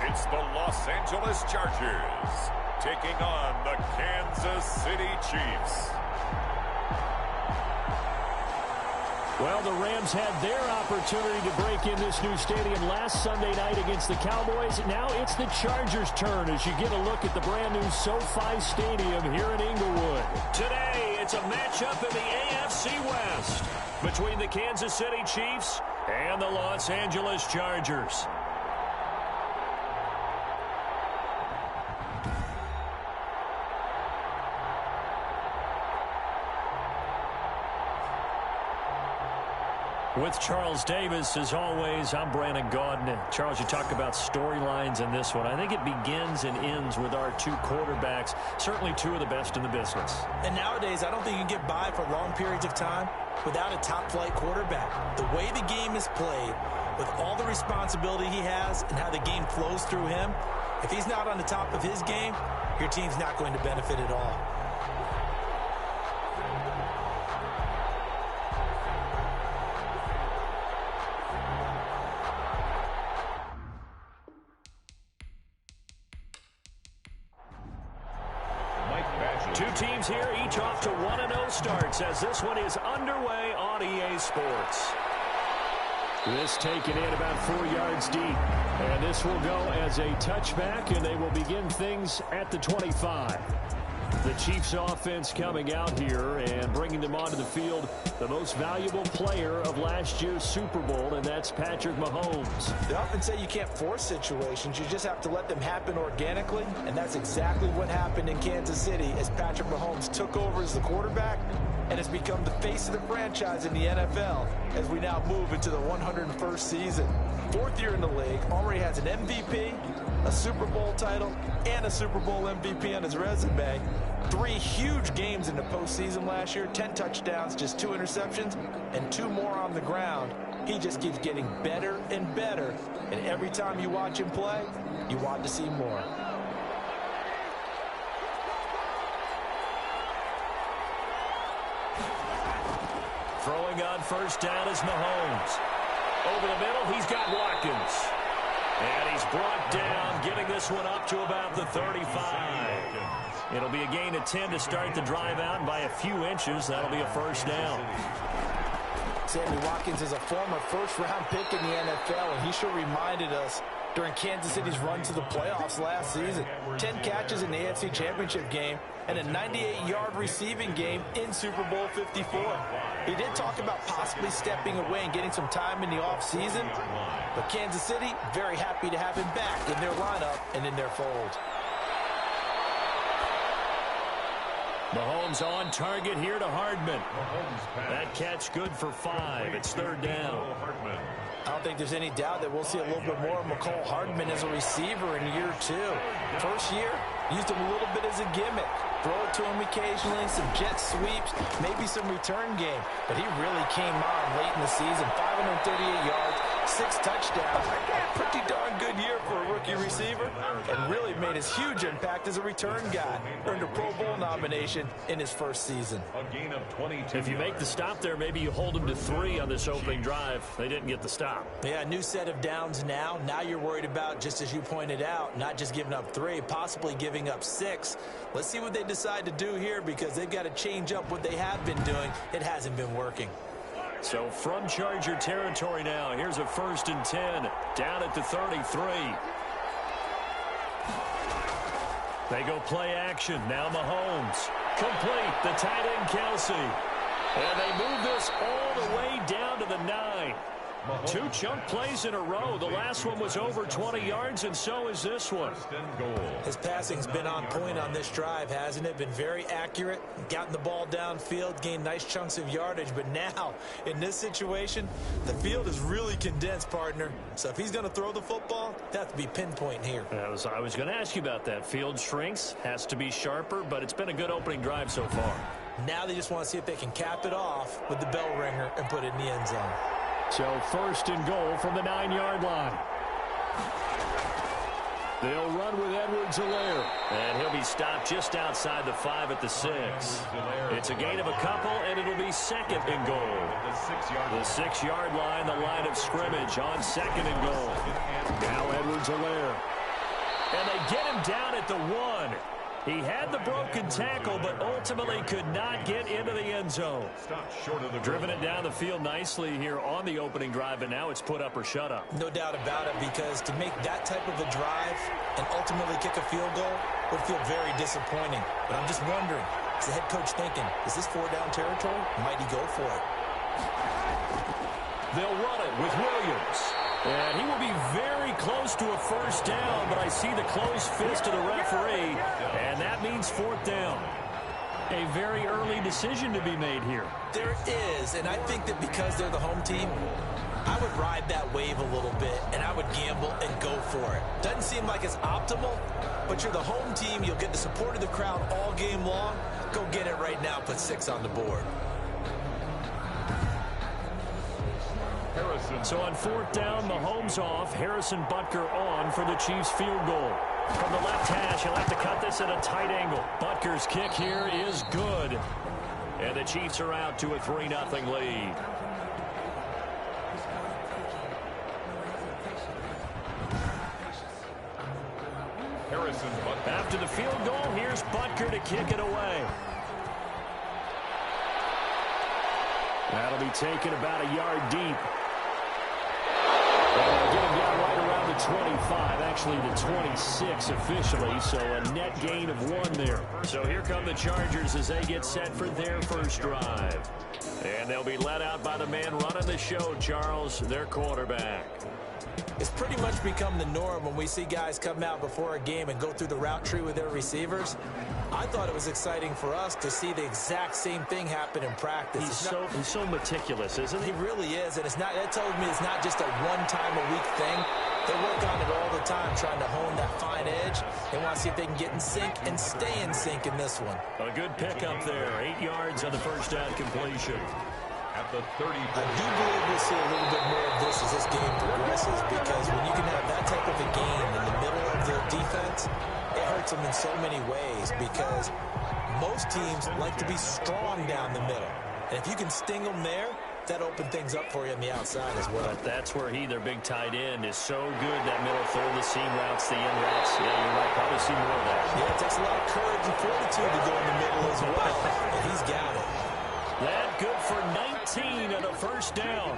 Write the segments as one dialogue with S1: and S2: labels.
S1: It's the Los Angeles Chargers taking on the Kansas City Chiefs.
S2: Well, the Rams had their opportunity to break in this new stadium last Sunday night against the Cowboys. Now it's the Chargers' turn as you get a look at the brand-new SoFi Stadium here in Inglewood. Today, it's a matchup in the AFC West between the Kansas City Chiefs and the Los Angeles Chargers. With Charles Davis, as always, I'm Brandon Gaudin. Charles, you talk about storylines in this one. I think it begins and ends with our two quarterbacks, certainly two of the best in the business.
S3: And nowadays, I don't think you can get by for long periods of time without a top-flight quarterback. The way the game is played, with all the responsibility he has and how the game flows through him, if he's not on the top of his game, your team's not going to benefit at all.
S2: Two teams here, each off to 1-0 starts as this one is underway on EA Sports. This taken in about 4 yards deep. And this will go as a touchback, and they will begin things at the 25. The Chiefs offense coming out here and bringing them onto the field, the most valuable player of last year's Super Bowl, and that's Patrick Mahomes.
S3: They often say you can't force situations. You just have to let them happen organically, and that's exactly what happened in Kansas City as Patrick Mahomes took over as the quarterback and has become the face of the franchise in the NFL as we now move into the 101st season. Fourth year in the league, already has an MVP, a Super Bowl title, and a Super Bowl MVP on his resume. 3 huge games in the postseason last year, 10 touchdowns, just 2 interceptions, and 2 more on the ground. He just keeps getting better and better, and every time you watch him play, you want to see more.
S2: Throwing on first down is Mahomes. Over the middle, he's got Watkins. And he's brought down, getting this one up to about the 35. It'll be a gain of 10 to start the drive out, and by a few inches, that'll be a first down.
S3: Sammy Watkins is a former first-round pick in the NFL, and he sure reminded us during Kansas City's run to the playoffs last season. 10 catches in the AFC Championship game and a 98-yard receiving game in Super Bowl 54. He did talk about possibly stepping away and getting some time in the offseason, but Kansas City very happy to have him back in their lineup and in their fold.
S2: Mahomes on target here to Hardman. That catch good for 5. It's third down.
S3: I don't think there's any doubt that we'll see a little bit more of McCole Hardman as a receiver in year 2. First year, used him a little bit as a gimmick. Throw it to him occasionally, some jet sweeps, maybe some return game. But he really came on late in the season. 538 yards, 6 touchdowns. A pretty darn good year for a rookie receiver. And really made his huge impact as a return guy. Earned a Pro Bowl nomination in his first season.
S2: If you make the stop there, maybe you hold him to 3 on this opening drive. They didn't get the stop.
S3: Yeah, new set of downs now. Now you're worried about, just as you pointed out, not just giving up 3, possibly giving up 6. Let's see what they decide to do here because they've got to change up what they have been doing. It hasn't been working.
S2: So from Charger territory now, here's a 1st and 10 down at the 33. They go play action. Now Mahomes. Complete. The tight end Kelsey. And they move this all the way down to the 9. 2 chunk plays in a row. The last one was over 20 yards, and so is this one.
S3: His passing's been on point on this drive, hasn't it? Been very accurate, gotten the ball downfield, gained nice chunks of yardage. But now, in this situation, the field is really condensed, partner. So if he's going to throw the football, that has to be pinpoint here.
S2: I was going to ask you about that. Field shrinks, has to be sharper, but it's been a good opening drive so far.
S3: Now they just want to see if they can cap it off with the bell ringer and put it in the end zone.
S2: So 1st and goal from the 9-yard line. They'll run with Edwards-Helaire. And he'll be stopped just outside the 5 at the 6. It's a gain of a couple, and it'll be 2nd and goal. The 6-yard line, the line of scrimmage on 2nd and goal. Now Edwards-Helaire. And they get him down at the 1. He had the broken tackle, but ultimately could not get into the end zone. Driven it down the field nicely here on the opening drive, and now it's put up or shut up.
S3: No doubt about it, because to make that type of a drive and ultimately kick a field goal would feel very disappointing. But I'm just wondering, is the head coach thinking, is this 4-down territory? Might he go for it?
S2: They'll run it with Williams. And he will be very close to a first down, but I see the closed fist of the referee, and that means 4th down. A very early decision to be made here.
S3: There is, and I think that because they're the home team, I would ride that wave a little bit, and I would gamble and go for it. Doesn't seem like it's optimal, but you're the home team. You'll get the support of the crowd all game long. Go get it right now. Put 6 on the board.
S2: So on 4th down, Mahomes off. Harrison Butker on for the Chiefs field goal. From the left hash, he'll have to cut this at a tight angle. Butker's kick here is good. And the Chiefs are out to a 3-0 lead. After the field goal, here's Butker to kick it away. That'll be taken about a yard deep. And get him down right around the 25, actually the 26 officially, so a net gain of 1 there. So here come the Chargers as they get set for their first drive. And they'll be led out by the man running the show, Charles, their quarterback.
S3: It's pretty much become the norm when we see guys come out before a game and go through the route tree with their receivers. I thought it was exciting for us to see the exact same thing happen in practice.
S2: He's so meticulous, isn't he?
S3: He really is, and that tells me it's not just a one-time-a-week thing. They work on it all the time, trying to hone that fine edge. They want to see if they can get in sync and stay in sync in this one.
S2: A good pickup there, 8 yards on the first down completion.
S3: At the 30. I do believe we'll see a little bit more of this as this game progresses, because when you can have that type of a gain in the middle of the defense, it hurts them in so many ways, because most teams like to be strong down the middle. And if you can sting them there, that opens things up for you on the outside as well.
S2: But that's where their big tight end, is so good, that middle third, the seam routes, the in routes. Yeah, you're right. Probably see more of that.
S3: Yeah, it takes a lot of courage and fortitude to go in the middle as well, and he's got it.
S2: That good for 19 and a first down.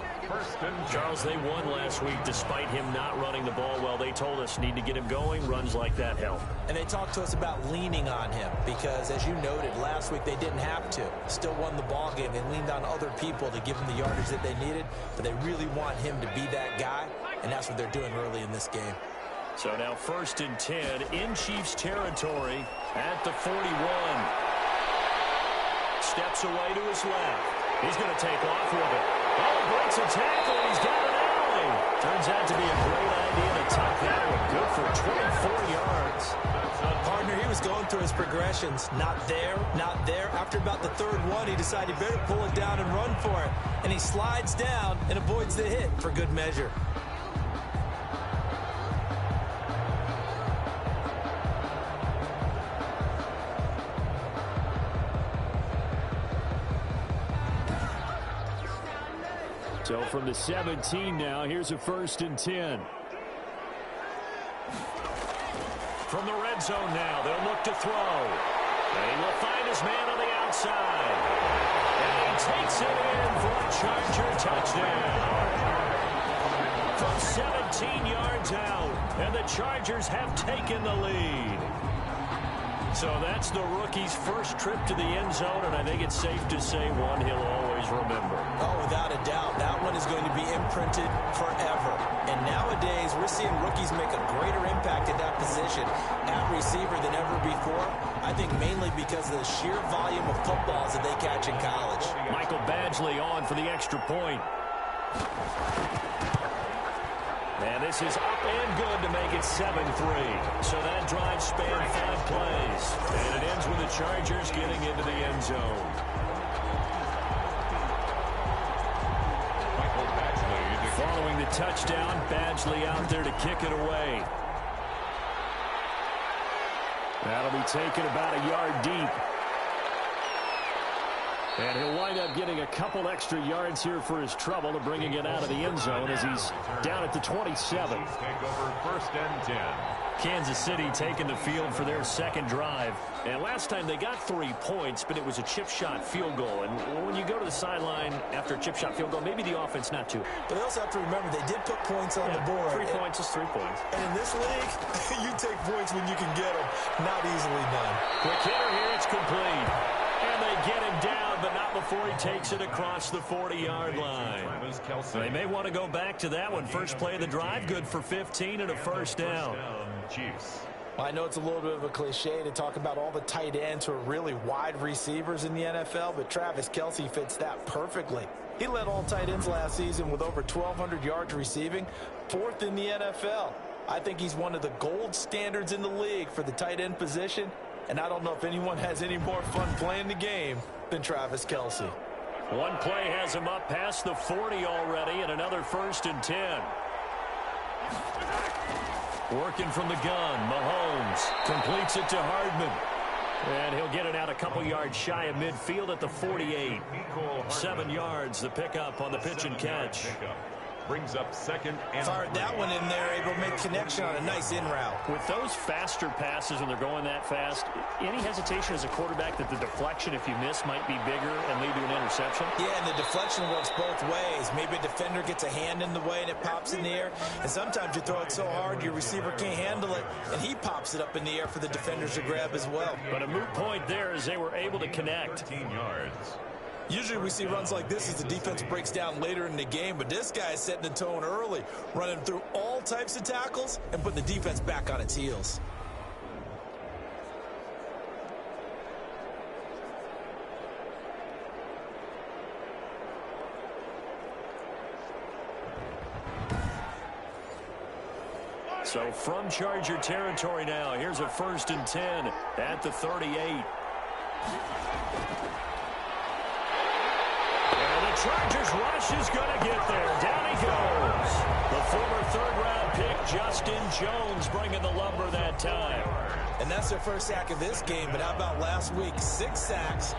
S2: Charles, they won last week despite him not running the ball well. They told us need to get him going. Runs like that help.
S3: And they talked to us about leaning on him because, as you noted, last week they didn't have to. Still won the ball game. They leaned on other people to give them the yardage that they needed, but they really want him to be that guy, and that's what they're doing early in this game.
S2: So now 1st and 10 in Chiefs territory at the 41. Steps away to his left. He's going to take off with it. Oh, breaks a tackle, and he's got an alley. Turns out to be a great idea to tuck that one. Good for 24 yards.
S3: Partner, he was going through his progressions. Not there, not there. After about the 3rd one, he decided he better pull it down and run for it. And he slides down and avoids the hit for good measure.
S2: So from the 17 now, here's a 1st and 10. From the red zone now, they'll look to throw. And he will find his man on the outside. And he takes it in for a Charger touchdown. From 17 yards out, and the Chargers have taken the lead. So that's the rookie's first trip to the end zone, and I think it's safe to say one he'll always remember.
S3: Oh, without a doubt. That one is going to be imprinted forever. And nowadays, we're seeing rookies make a greater impact at that position at receiver than ever before. I think mainly because of the sheer volume of footballs that they catch in college.
S2: Michael Badgley on for the extra point. And this is up and good to make it 7-3. So that drive spanned 5 plays. And it ends with the Chargers getting into the end zone. Following the touchdown, Badgley out there to kick it away. That'll be taken about a yard deep. And he'll wind up getting a couple extra yards here for his trouble to bringing it out of the end zone as he's down at the 27.
S1: Take over 1st and 10.
S2: Kansas City taking the field for their second drive. And last time they got 3 points, but it was a chip shot field goal. And when you go to the sideline after a chip shot field goal, maybe the offense not too.
S3: But they also have to remember they did put points on the board.
S2: 3 points is 3 points.
S3: And in this league, you take points when you can get them. Not easily done.
S2: Quick hitter here, it's complete. And they get him down, but not before he takes it across the 40-yard line. They may want to go back to that one. First play of the drive, good for 15 and a first down.
S1: Chiefs.
S3: Well, I know it's a little bit of a cliche to talk about all the tight ends who are really wide receivers in the NFL, but Travis Kelce fits that perfectly. He led all tight ends last season with over 1,200 yards receiving, 4th in the NFL. I think he's one of the gold standards in the league for the tight end position, and I don't know if anyone has any more fun playing the game than Travis Kelce.
S2: One play has him up past the 40 already, and another 1st and 10. Working from the gun, Mahomes completes it to Hardman. And he'll get it out a couple yards shy of midfield at the 48. 7 yards, the pickup on the pitch and catch.
S1: Brings up 2nd and
S3: Fired that one in there, able to make connection on a nice in route.
S2: With those faster passes when they're going that fast, any hesitation as a quarterback that the deflection, if you miss, might be bigger and lead to an interception?
S3: Yeah, and the deflection works both ways. Maybe a defender gets a hand in the way and it pops in the air. And sometimes you throw it so hard your receiver can't handle it, and he pops it up in the air for the defenders to grab as well.
S2: But a moot point there as they were able to connect.
S1: 15 yards.
S3: Usually we see runs like this as the defense breaks down later in the game, but this guy is setting the tone early, running through all types of tackles and putting the defense back on its heels.
S2: So from Charger territory now, here's a 1st and 10 at the 38. Chargers rush is going to get there. Down he goes. The former 3rd-round pick, Justin Jones, bringing the lumber that time.
S3: And that's their first sack of this game, but how about last week? 6 sacks,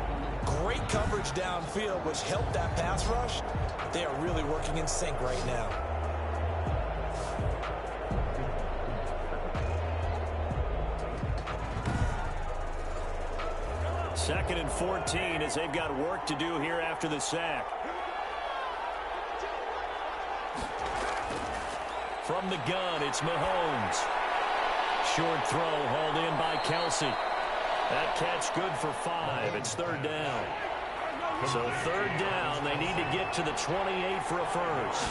S3: great coverage downfield, which helped that pass rush. They are really working in sync right now.
S2: Second and 14 as they've got work to do here after the sack. From the gun, it's Mahomes. Short throw hauled in by Kelce. That catch good for 5. It's 3rd down. So 3rd down, they need to get to the 28 for a first.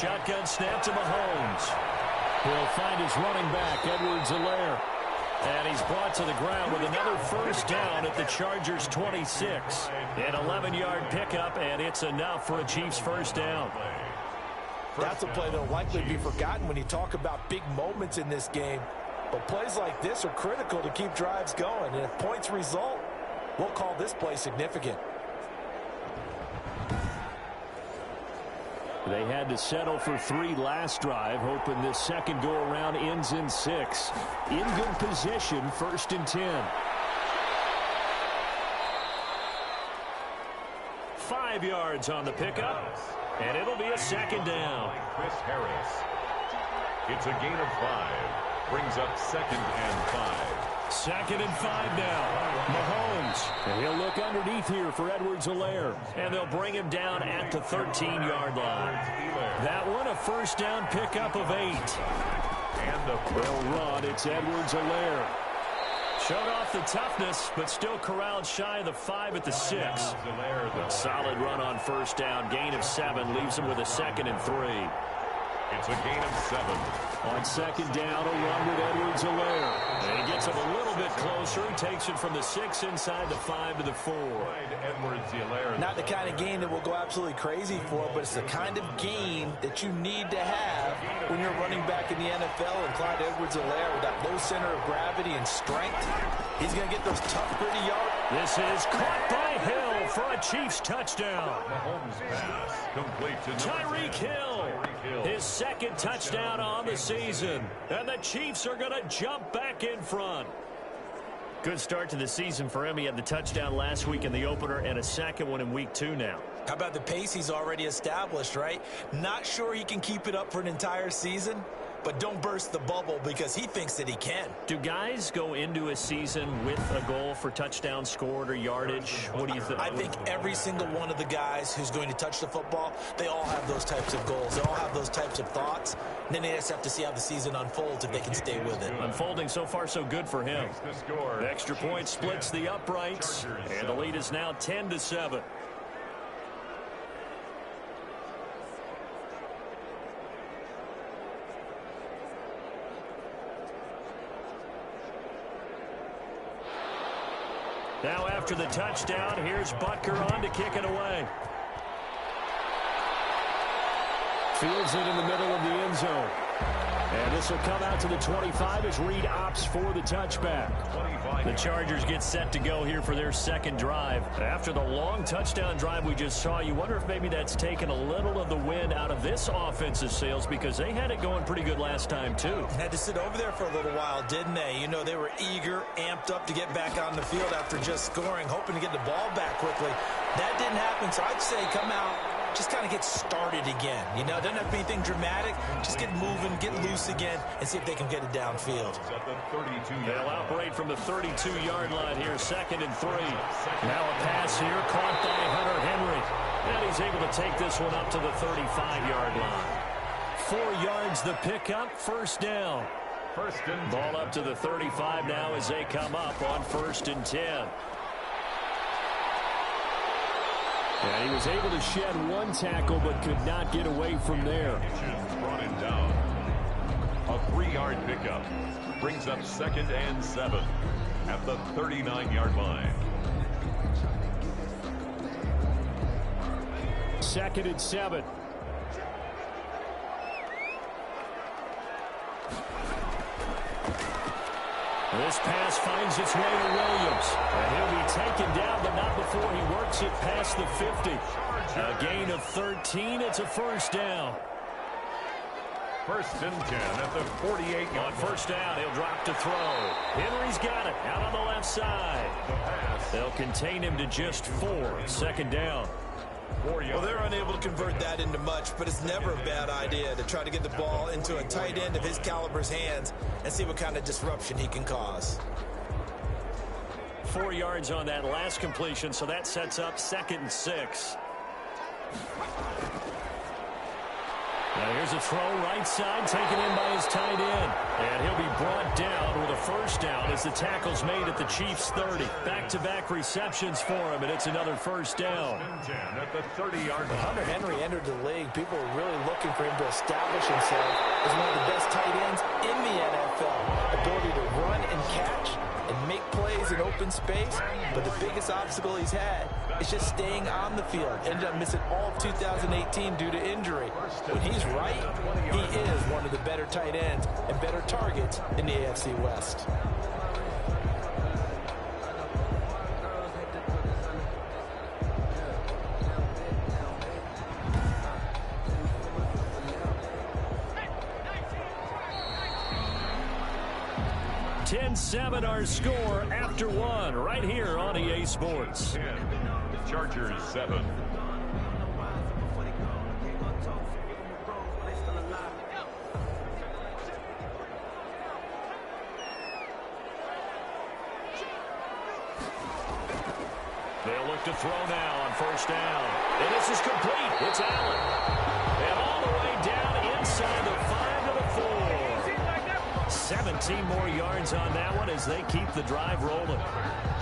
S2: Shotgun snap to Mahomes. He'll find his running back, Edwards-Helaire. And he's brought to the ground with another first down at the Chargers' 26. An 11-yard pickup, and it's enough for a Chiefs first down.
S3: That's a play that'll likely be forgotten when you talk about big moments in this game. But plays like this are critical to keep drives going. And if points result, we'll call this play significant.
S2: They had to settle for 3 last drive, hoping this second go-around ends in 6. In good position, 1st and 10. 5 yards on the pickup, and it'll be a 2nd down.
S1: Chris Harris. It's a gain of 5. Brings up 2nd and 5.
S2: 2nd and 5 now. Mahomes. And he'll look underneath here for Edwards-Helaire. And they'll bring him down at the 13-yard line. That one a first down pickup of 8.
S1: And the
S2: well run, it's Edwards-Helaire. Showed off the toughness, but still corralled shy of the 5 at the 6. A solid run on first down. Gain of 7 leaves him with a 2nd and 3.
S1: It's a gain of 7.
S2: On 2nd down, a run with Edwards-Helaire. And he gets him a little bit closer. He takes it from the 6 inside the 5 to the 4.
S3: Not the kind of gain that we'll go absolutely crazy for, but it's the kind of gain that you need to have when you're running back in the NFL. And Clyde Edwards-Helaire, with that low center of gravity and strength, he's going to get those tough, gritty yards.
S2: This is caught by Hill for a Chiefs touchdown.
S1: Mahomes pass complete to
S2: Tyreek Hill. His 2nd touchdown on the season. And the Chiefs are going to jump back in front. Good start to the season for him. He had the touchdown last week in the opener and a second one in week 2 now.
S3: How about the pace he's already established, right? Not sure he can keep it up for an entire season, but don't burst the bubble because he thinks that he can.
S2: Do guys go into a season with a goal for touchdown scored or yardage? What do you think?
S3: I think every single one of the guys who's going to touch the football, they all have those types of goals. They all have those types of thoughts. And then they just have to see how the season unfolds if they can stay with it.
S2: Unfolding so far so good for him. The extra point splits the uprights, and the lead is now 10-7. Now after the touchdown, here's Butker on to kick it away. Fields it in the middle of the end zone. And this will come out to the 25 as Reed opts for the touchback. The Chargers get set to go here for their second drive. After the long touchdown drive we just saw, you wonder if maybe that's taken a little of the wind out of this offensive sails because they had it going pretty good last time too.
S3: Had to sit over there for a little while, didn't they? You know, they were eager, amped up to get back on the field after just scoring, hoping to get the ball back quickly. That didn't happen, so I'd say come out, just kind of get started again. You know, doesn't have to be anything dramatic. Just get moving, get loose again, and see if they can get it downfield.
S2: They'll operate from the 32-yard line here, 2nd and 3. Now a pass here, caught by Hunter Henry. And he's able to take this one up to the 35-yard line. 4 yards the pickup, first down. Ball up to the 35 now as they come up on 1st and 10. Yeah, he was able to shed one tackle but could not get away from there.
S1: Brought him down. A 3-yard pickup brings up 2nd and 7 at the 39-yard line.
S2: 2nd and 7. This pass finds its way to Williams. And he'll be taken down, but not before he works it past the 50. A gain of 13. It's a first down.
S1: 1st and 10 at the 48-yard line.
S2: On first down, he'll drop to throw. Henry's got it out on the left side. They'll contain him to just 4. 2nd down.
S3: Well, they're unable to convert that into much, but it's never a bad idea to try to get the ball into a tight end of his caliber's hands and see what kind of disruption he can cause.
S2: 4 yards on that last completion, so that sets up 2nd and 6. Now here's a throw right side taken in by his tight end. And he'll be brought down with a first down as the tackle's made at the Chiefs' 30. Back-to-back receptions for him, and it's another first down.
S1: At the 30-yard line.
S3: Hunter Henry entered the league. People are really looking for him to establish himself as one of the best tight ends in the NFL. Ability to run and catch and make plays in open space. But the biggest obstacle he's had is just staying on the field. Ended up missing all of 2018 due to injury. When he's right, he is one of the better tight ends and better targets in the AFC West.
S2: Seven our score after 1 right here on EA Sports.
S1: 10, Chargers 7.
S2: They'll look to throw now on first down. And this is complete. It's Allen. And all the way down inside the 5 to the 4. 17 more yards on that one as they keep the drive rolling.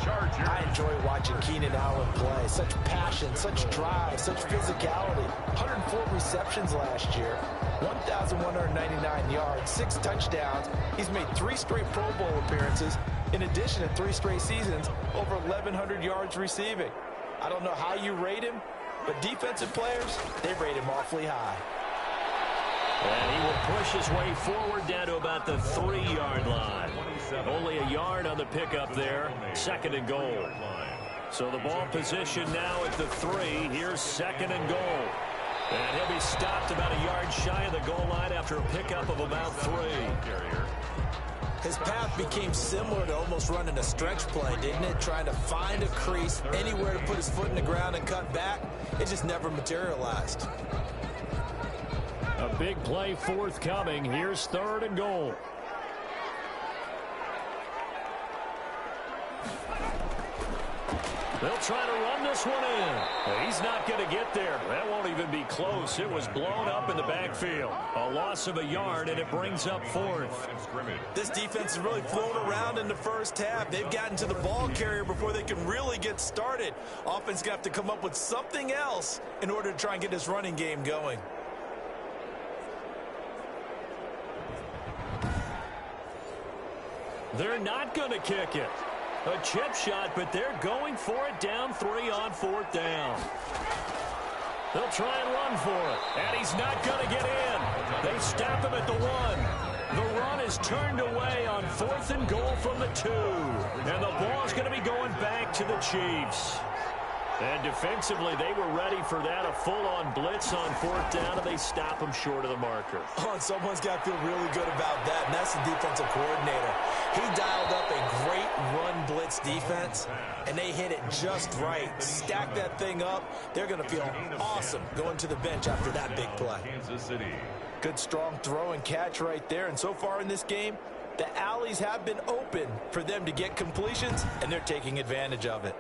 S3: Chargers. I enjoy watching Keenan Allen play. Such passion, such drive, such physicality. 104 receptions last year, 1,199 yards, 6 touchdowns. He's made 3 straight Pro Bowl appearances. In addition to 3 straight seasons, over 1,100 yards receiving. I don't know how you rate him, but defensive players, they rate him awfully high.
S2: And he will push his way forward down to about the 3-yard line. Only a yard on the pickup there. 2nd and goal. So the ball position now at the 3. Here's 2nd and goal. And he'll be stopped about a yard shy of the goal line after a pickup of about 3.
S3: His path became similar to almost running a stretch play, didn't it? Trying to find a crease, anywhere to put his foot in the ground and cut back. It just never materialized.
S2: A big play forthcoming. Here's 3rd and goal. They'll try to run this one in. He's not going to get there. That won't even be close. It was blown up in the backfield. A loss of a yard, and it brings up 4th.
S3: This defense has really flown around in the first half. They've gotten to the ball carrier before they can really get started. Offense going to have to come up with something else in order to try and get this running game going.
S2: They're not going to kick it. A chip shot, but they're going for it down 3 on 4th down. They'll try and run for it, and he's not going to get in. They stop him at the 1. The run is turned away on 4th and goal from the 2. And the ball is going to be going back to the Chiefs. And defensively, they were ready for that, a full-on blitz on 4th down, and they stop him short of the marker.
S3: Oh, and someone's got to feel really good about that, and that's the defensive coordinator. He dialed up a great run blitz defense, and they hit it just right. Stack that thing up. They're going to feel awesome going to the bench after that big play.
S1: Kansas City.
S3: Good, strong throw and catch right there, and so far in this game, the alleys have been open for them to get completions, and they're taking advantage of it.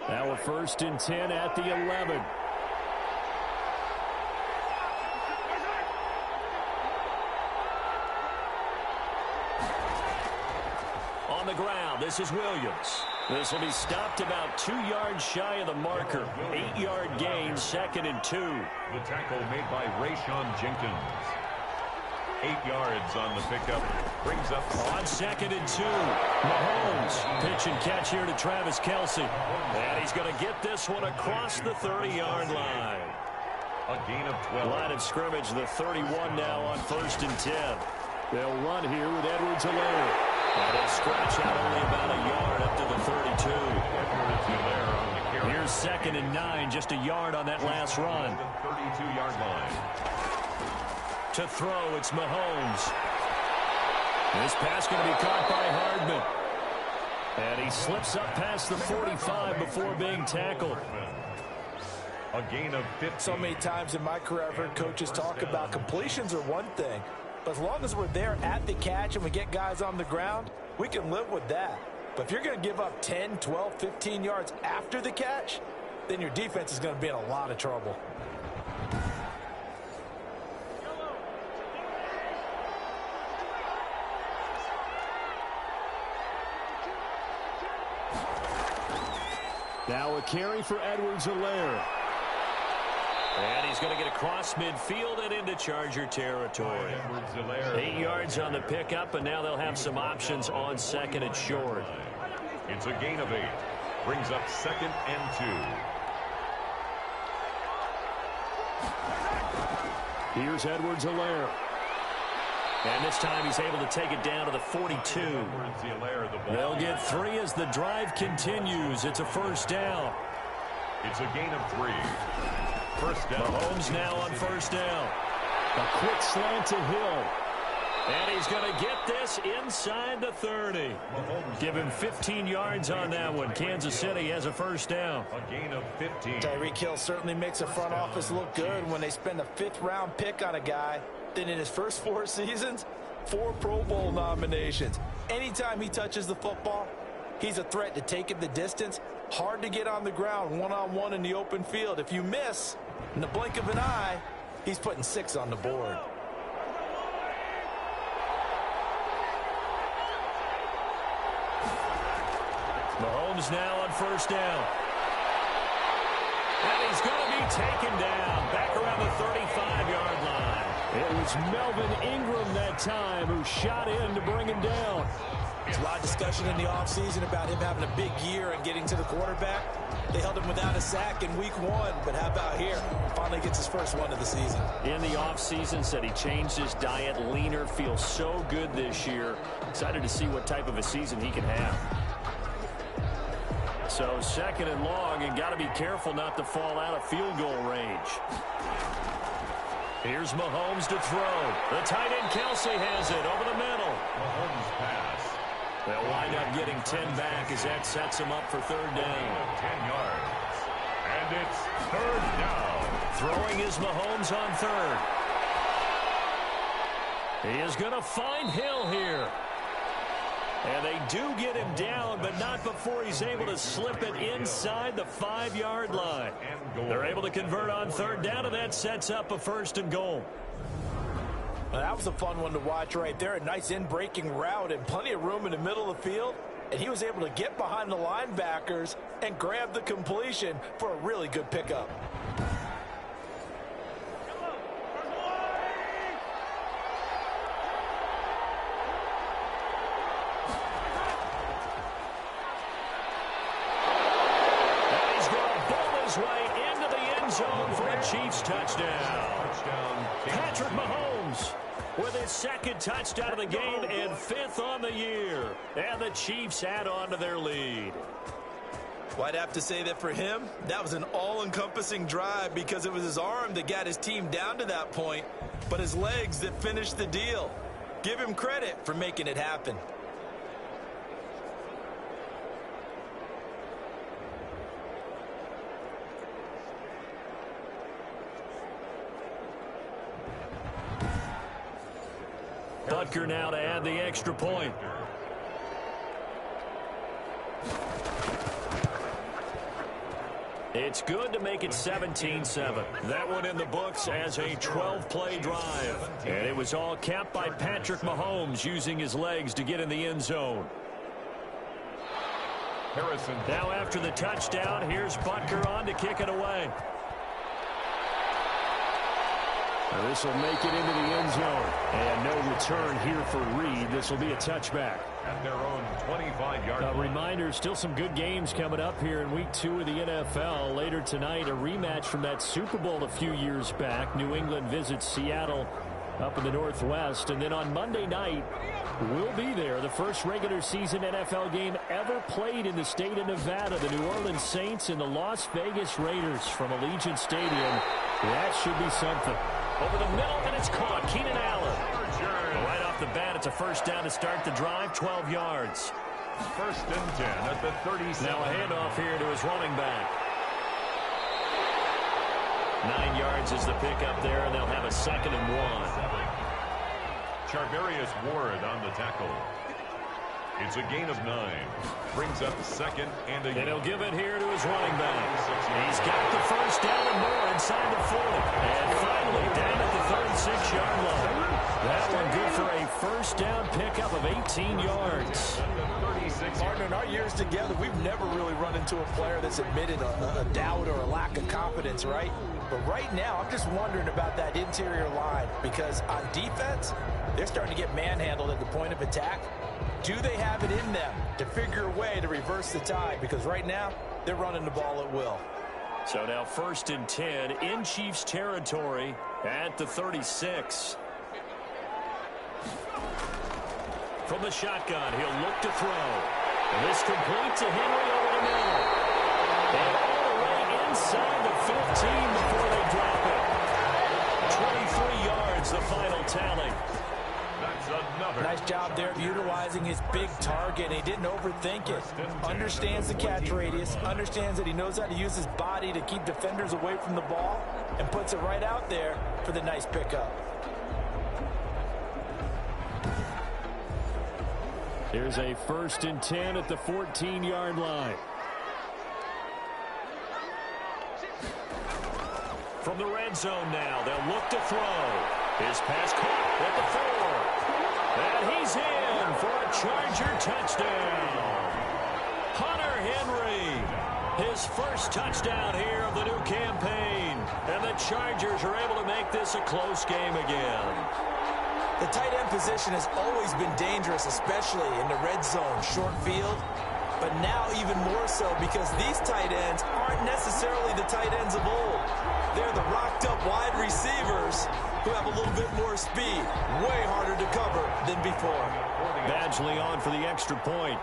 S2: Now a 1st and 10 at the 11. On the ground, this is Williams. This will be stopped about 2 yards shy of the marker. 8-yard gain, 2nd and 2.
S1: The tackle made by Rayshon Jenkins. 8 yards on the pickup. Brings up
S2: on 2nd and 2. Mahomes, pitch and catch here to Travis Kelce. And he's going to get this one across the 30-yard line.
S1: A gain of 12.
S2: Line of scrimmage, the 31 now on 1st and 10. They'll run here with Edwards-Helaire. And he'll scratch out only about a yard up to the 32.
S1: Edwards-Helaire on the carry.
S2: Here's 2nd and 9, just a yard on that last run.
S1: The 32-yard line.
S2: To throw, it's Mahomes. This pass going to be caught by Hardman. And he slips up past the 45 before being tackled.
S1: A gain of 50.
S3: So many times in my career I've heard coaches talk about completions are one thing, but as long as we're there at the catch and we get guys on the ground, we can live with that. But if you're going to give up 10, 12, 15 yards after the catch, then your defense is going to be in a lot of trouble.
S2: Now a carry for Edwards-Helaire. And he's going to get across midfield and into Charger territory. 8 yards on the pickup, and now they'll have some options on 2nd and short.
S1: It's a gain of 8. Brings up 2nd and
S2: 2. Here's Edwards-Helaire. And this time he's able to take it down to the 42. They'll get 3 as the drive continues. It's a 1st down.
S1: It's a gain of 3. 1st down.
S2: Mahomes now on 1st down. A quick slant to Hill. And he's going to get this inside the 30. Give him 15 yards on that one. Kansas City has a 1st down.
S1: A gain of 15.
S3: Tyreek Hill certainly makes the front office look good when they spend a 5th-round pick on a guy. Then in his first 4 seasons, 4 Pro Bowl nominations. Anytime he touches the football, he's a threat to take it the distance. Hard to get on the ground one-on-one in the open field. If you miss, in the blink of an eye, he's putting 6 on the board.
S2: Mahomes now on 1st down. And he's going to be taken down back around the 35-yard line. It was Melvin Ingram that time who shot in to bring him down.
S3: There's a lot of discussion in the offseason about him having a big year and getting to the quarterback. They held him without a sack in week 1, but how about here? Finally gets his first one of the season.
S2: In the offseason, said he changed his diet, leaner, feels so good this year. Excited to see what type of a season he can have. So 2nd and long, and got to be careful not to fall out of field goal range. Here's Mahomes to throw. The tight end Kelce has it over the middle.
S1: Mahomes pass
S2: They'll wind up getting 10 back as that sets them up for third down.
S1: 10 yards. And it's third down.
S2: Throwing is Mahomes on third. He is going to find Hill here. And they do get him down, but not before he's able to slip it inside the 5-yard line. They're able to convert on third down, and that sets up a first and goal.
S3: Well, that was a fun one to watch right there. A nice in-breaking route and plenty of room in the middle of the field. And he was able to get behind the linebackers and grab the completion for a really good pickup.
S2: Way into the end zone for a Chiefs touchdown. Patrick Mahomes with his second touchdown of the game and 5th on the year. And the Chiefs add on to their lead.
S3: Well, I'd have to say that for him, that was an all-encompassing drive because it was his arm that got his team down to that point, but his legs that finished the deal. Give him credit for making it happen.
S2: Butker now to add the extra point. It's good to make it 17-7. That one in the books as a 12-play drive. And it was all capped by Patrick Mahomes using his legs to get in the end zone.
S1: Harrison.
S2: Now after the touchdown, here's Butker on to kick it away. This will make it into the end zone. And no return here for Reed. This will be a touchback.
S1: At their own 25-yard line.
S2: A reminder, still some good games coming up here in Week 2 of the NFL. Later tonight, a rematch from that Super Bowl a few years back. New England visits Seattle up in the Northwest. And then on Monday night, we'll be there. The first regular season NFL game ever played in the state of Nevada. The New Orleans Saints and the Las Vegas Raiders from Allegiant Stadium. That should be something. Over the middle, and it's caught. Keenan Allen. Right off the bat, it's a first down to start the drive, 12 yards.
S1: First and 10 at the 37.
S2: Now a handoff here to his running back. 9 yards is the pickup there, and they'll have a 2nd and 1.
S1: Charvarius Ward on the tackle. It's a gain of 9. Brings up 2nd and 8.
S2: And he'll give it here to his running back. He's got the first down and more inside the 40. And finally down at the 36-yard line. That one good for a first down pickup of 18 yards.
S3: Partner, in our years together, we've never really run into a player that's admitted a doubt or a lack of confidence, right? But right now, I'm just wondering about that interior line because on defense, they're starting to get manhandled at the point of attack. Do they have it in them to figure a way to reverse the tide? Because right now, they're running the ball at will.
S2: So now 1st and 10 in Chiefs territory at the 36. From the shotgun, he'll look to throw. And this complete to Henry over the middle. And all the way inside the 15 before they drop it. 23 yards, the final tally.
S1: That's another.
S3: Nice job there of utilizing his big target. He didn't overthink it. Understands the catch radius. Understands that he knows how to use his body to keep defenders away from the ball. And puts it right out there for the nice pickup.
S2: There's a 1st and 10 at the 14-yard line. From the red zone now, they'll look to throw. His pass caught at the 4. And he's in for a Charger touchdown. Hunter Henry, his first touchdown here of the new campaign. And the Chargers are able to make this a close game again.
S3: The tight end position has always been dangerous, especially in the red zone, short field. But now even more so because these tight ends aren't necessarily the tight ends of old. They're the rocked-up wide receivers who have a little bit more speed. Way harder to cover than before.
S2: Badgley on for the extra point.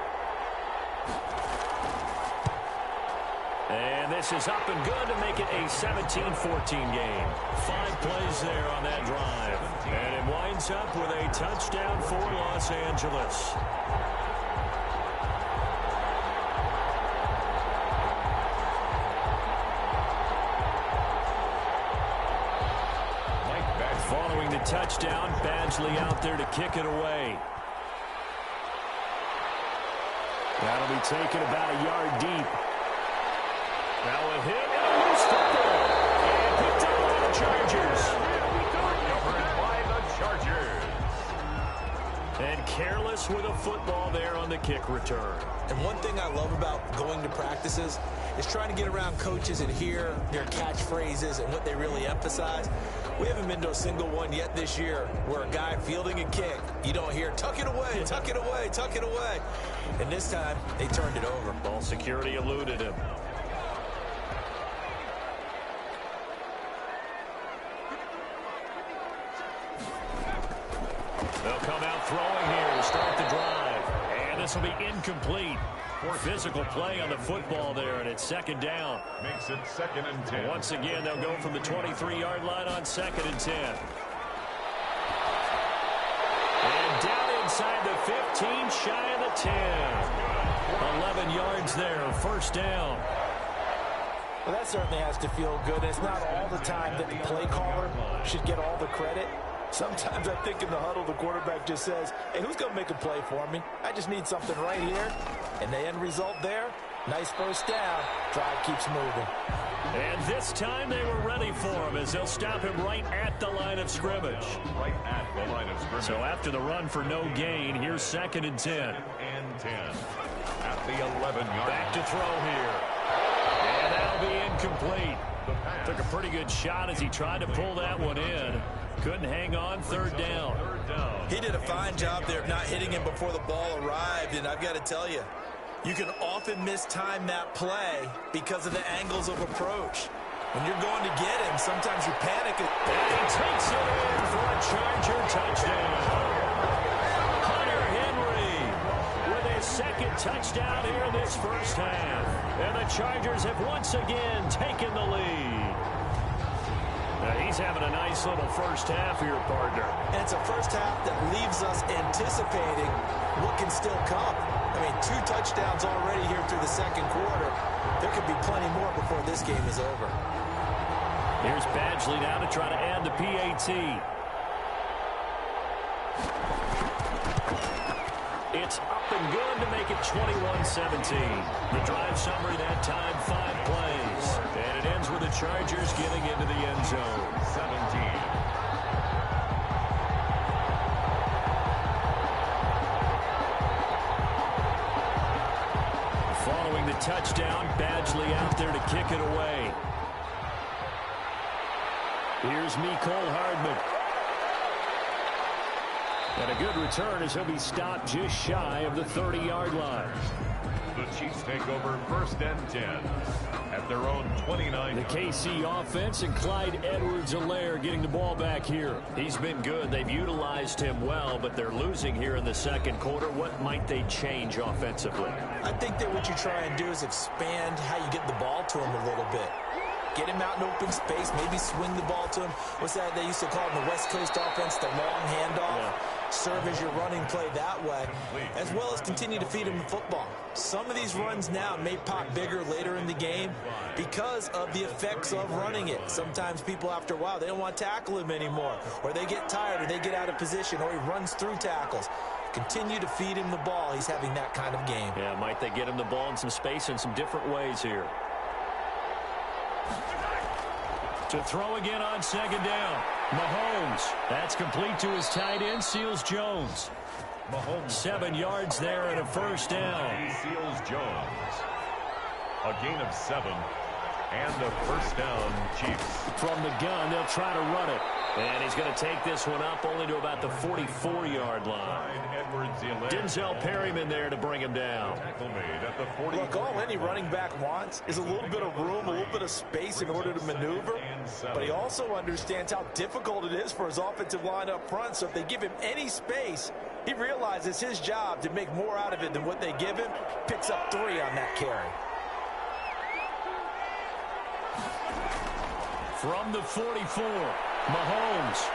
S2: And this is up and good to make it a 17-14 game. 5 plays there on that drive. And it winds up with a touchdown for Los Angeles. second touchdown. Badgley out there to kick it away. That'll be taken about a yard deep. Now a hit and a loose football. And picked up by the Chargers.
S1: Covered by the Chargers.
S2: And careless with a football there on the kick return.
S3: And one thing I love about going to practices is trying to get around coaches and hear their catchphrases and what they really emphasize. We haven't been to a single one yet this year where a guy fielding a kick, you don't hear, tuck it away, tuck it away, tuck it away. And this time, they turned it over.
S2: Ball security eluded him. They'll come out throwing here to start the drive. And this will be incomplete. Physical play on the football there, and it's second down.
S1: Makes it 2nd and 10.
S2: Once again, they'll go from the 23-yard line on 2nd and 10. And down inside the 15, shy of the 10. 11 yards there, first down.
S3: Well, that certainly has to feel good. It's not all the time that the play caller should get all the credit. Sometimes I think in the huddle, the quarterback just says, hey, who's going to make a play for me? I just need something right here. And the end result there, nice first down. Drive keeps moving.
S2: And this time they were ready for him as they'll stop him right at the line of scrimmage.
S1: Right at the line of scrimmage.
S2: So after the run for no gain, here's 2nd and 10.
S1: 2nd and 10. At the 11-yard.
S2: Back to throw here. And that'll be incomplete. Took a pretty good shot as he tried to pull that one in. Couldn't hang on, third down.
S3: He did a fine job there of not hitting him before the ball arrived, and I've got to tell you, you can often mistime that play because of the angles of approach. When you're going to get him, sometimes you panic.
S2: And he takes it in for a Charger touchdown. Hunter Henry with his second touchdown here in this first half. And the Chargers have once again taken the lead. Now he's having a nice little first half here, partner.
S3: And it's a first half that leaves us anticipating what can still come. I mean, 2 touchdowns already here through the second quarter. There could be plenty more before this game is over.
S2: Here's Badgley now to try to add the PAT. It's up and good to make it 21-17. The drive summary that time, 5 plays. And it ends with the Chargers getting into the end zone.
S1: 17.
S2: Following the touchdown, Badgley out there to kick it away. Here's Mecole Hardman. And a good return as he'll be stopped just shy of the 30-yard line.
S1: The Chiefs take over 1st and 10 at their own 29.
S2: The KC offense and Clyde Edwards-Helaire getting the ball back here. He's been good. They've utilized him well, but they're losing here in the second quarter. What might they change offensively?
S3: I think that what you try and do is expand how you get the ball to him a little bit. Get him out in open space, maybe swing the ball to him. What's that they used to call in the West Coast offense, the long handoff? Yeah. Serve as your running play that way, as well as continue to feed him the football. Some of these runs now may pop bigger later in the game because of the effects of running it. Sometimes people, after a while, they don't want to tackle him anymore, or they get tired, or they get out of position, or he runs through tackles. Continue to feed him the ball. He's having that kind of game.
S2: Yeah, might they get him the ball in some space in some different ways here. To throw again on second down. Mahomes. That's complete to his tight end, Seals Jones.
S1: Mahomes.
S2: 7 yards there and a first down.
S1: He seals Jones. A gain of 7. And a first down, Chiefs.
S2: From the gun, they'll try to run it. And he's going to take this one up only to about the 44-yard line. Denzel Perryman there to bring him down.
S3: Look, all any running back wants is a little bit of room, a little bit of space in order to maneuver. But he also understands how difficult it is for his offensive line up front. So if they give him any space, he realizes his job to make more out of it than what they give him. Picks up 3 on that carry.
S2: From the 44, Mahomes.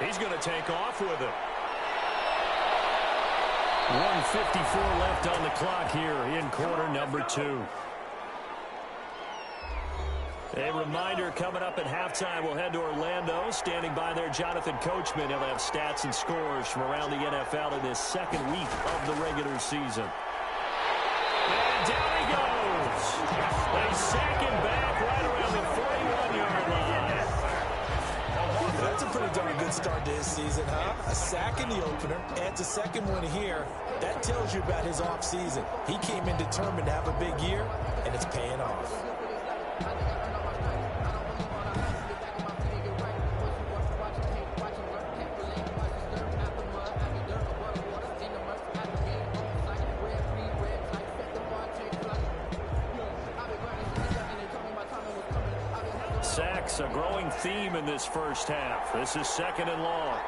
S2: He's going to take off with it. 1:54 left on the clock here in quarter number 2. A reminder, coming up at halftime, we'll head to Orlando. Standing by there, Jonathan Coachman. He'll have stats and scores from around the NFL in this second week of the regular season. And down he goes. They sack him back right around the 41-yard line.
S3: That's a pretty darn good start to his season, huh? A sack in the opener, adds a second one here. That tells you about his offseason. He came in determined to have a big year, and it's paying off.
S2: Sacks, a growing theme in this first half. This is second and long.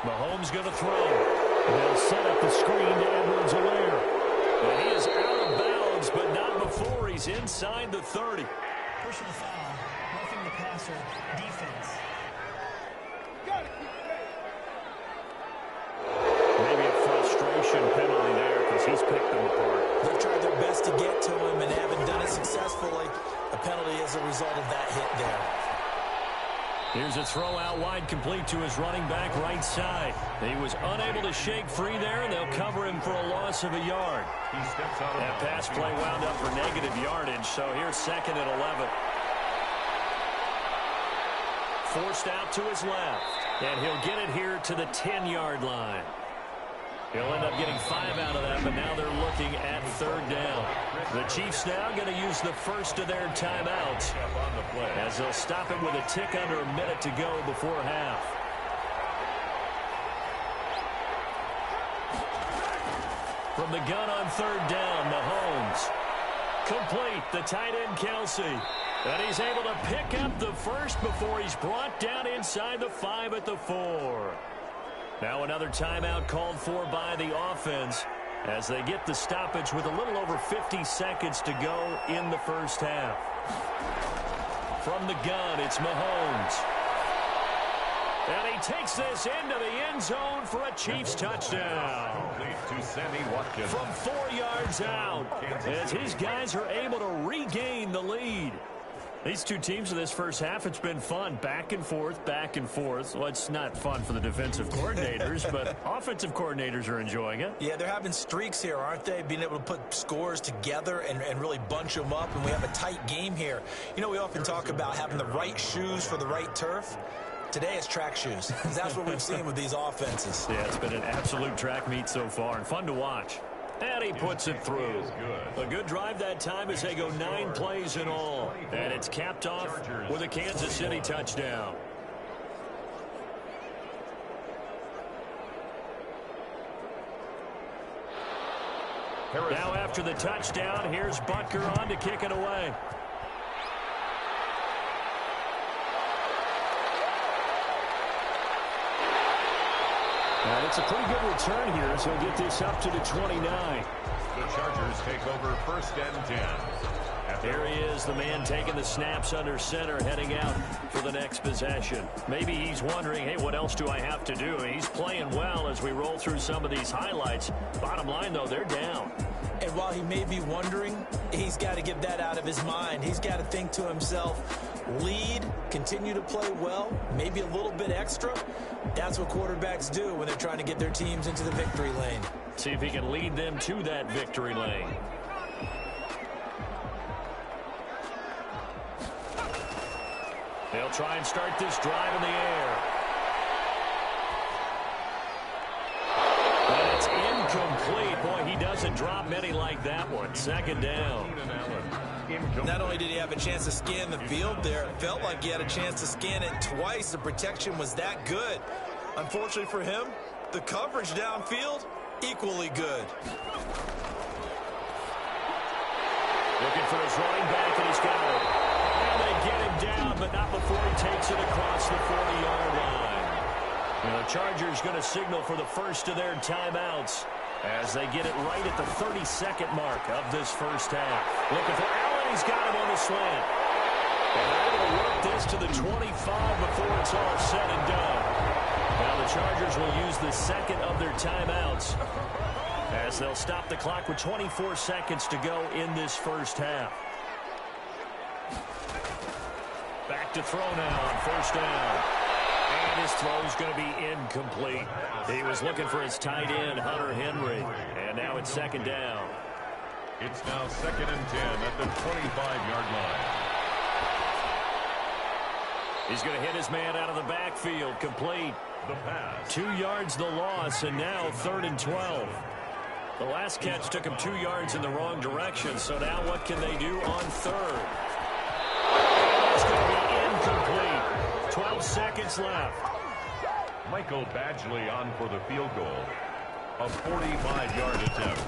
S2: Mahomes going to throw. They'll set up the screen to Edwards-Helaire. And he is out of bounds, but not before he's inside the 30.
S4: Personal foul, roughing the passer, defense.
S2: Maybe a frustration penalty there because he's picked them apart.
S3: They've tried their best to get to him and haven't done it successfully. A penalty as a result of that hit there.
S2: Here's a throw out wide, complete to his running back right side. He was unable to shake free there, and they'll cover him for a loss of a yard. That pass play wound up for negative yardage, so here's second and 11. Forced out to his left, and he'll get it here to the 10-yard line. He'll end up getting 5 out of that, but now they're looking at third down. The Chiefs now going to use the first of their timeouts as they'll stop it with a tick under a minute to go before half. From the gun on third down, Mahomes. Complete, the tight end Kelsey. And he's able to pick up the first before he's brought down inside the 5 at the 4. Now another timeout called for by the offense as they get the stoppage with a little over 50 seconds to go in the first half. From the gun, it's Mahomes. And he takes this into the end zone for a Chiefs touchdown. From 4 yards out as his guys are able to regain the lead. These two teams in this first half, it's been fun. Back and forth, back and forth. Well, it's not fun for the defensive coordinators, but offensive coordinators are enjoying it.
S3: Yeah, they're having streaks here, aren't they? Being able to put scores together and really bunch them up, and we have a tight game here. You know, we often talk about having the right shoes for the right turf. Today it's track shoes. That's what we've seen with these offenses.
S2: Yeah, it's been an absolute track meet so far, and fun to watch. And he puts it through. A good drive that time as they go 9 plays in all. And it's capped off with a Kansas City touchdown. Now after the touchdown, here's Butker on to kick it away. And it's a pretty good return here, so he'll get this up to the 29.
S1: The Chargers take over first and 10.
S2: Here he is, the man taking the snaps under center, heading out for the next possession. Maybe he's wondering, hey, what else do I have to do? He's playing well as we roll through some of these highlights. Bottom line, though, they're down.
S3: And while he may be wondering, he's got to get that out of his mind. He's got to think to himself, lead, continue to play well, maybe a little bit extra. That's what quarterbacks do when they're trying to get their teams into the victory lane.
S2: See if he can lead them to that victory lane. They'll try and start this drive in the air. And it's incomplete. Boy, he doesn't drop many like that one. Second down.
S3: Not only did he have a chance to scan the field there, it felt like he had a chance to scan it twice. The protection was that good. Unfortunately for him, the coverage downfield, equally good.
S2: Looking for his running back, and he's got it. And they get him down, but not before he takes it across the 40-yard line. And the Chargers going to signal for the first of their timeouts as they get it right at the 32nd mark of this first half. Looking for Allen. He's got him on the slant. And they're able to work this to the 25 before it's all said and done. Now the Chargers will use the second of their timeouts as they'll stop the clock with 24 seconds to go in this first half. to throw now on first down. And his throw is going to be incomplete. He was looking for his tight end, Hunter Henry. And now it's second down.
S1: It's now 2nd and 10 at the 25-yard line.
S2: He's going to hit his man out of the backfield. Complete.
S1: The pass.
S2: 2 yards the loss, and now 3rd and 12. The last catch took him 2 yards in the wrong direction, so now what can they do on third? It's going to be incomplete. 12 seconds left.
S1: Michael Badgley on for the field goal. A 45-yard attempt.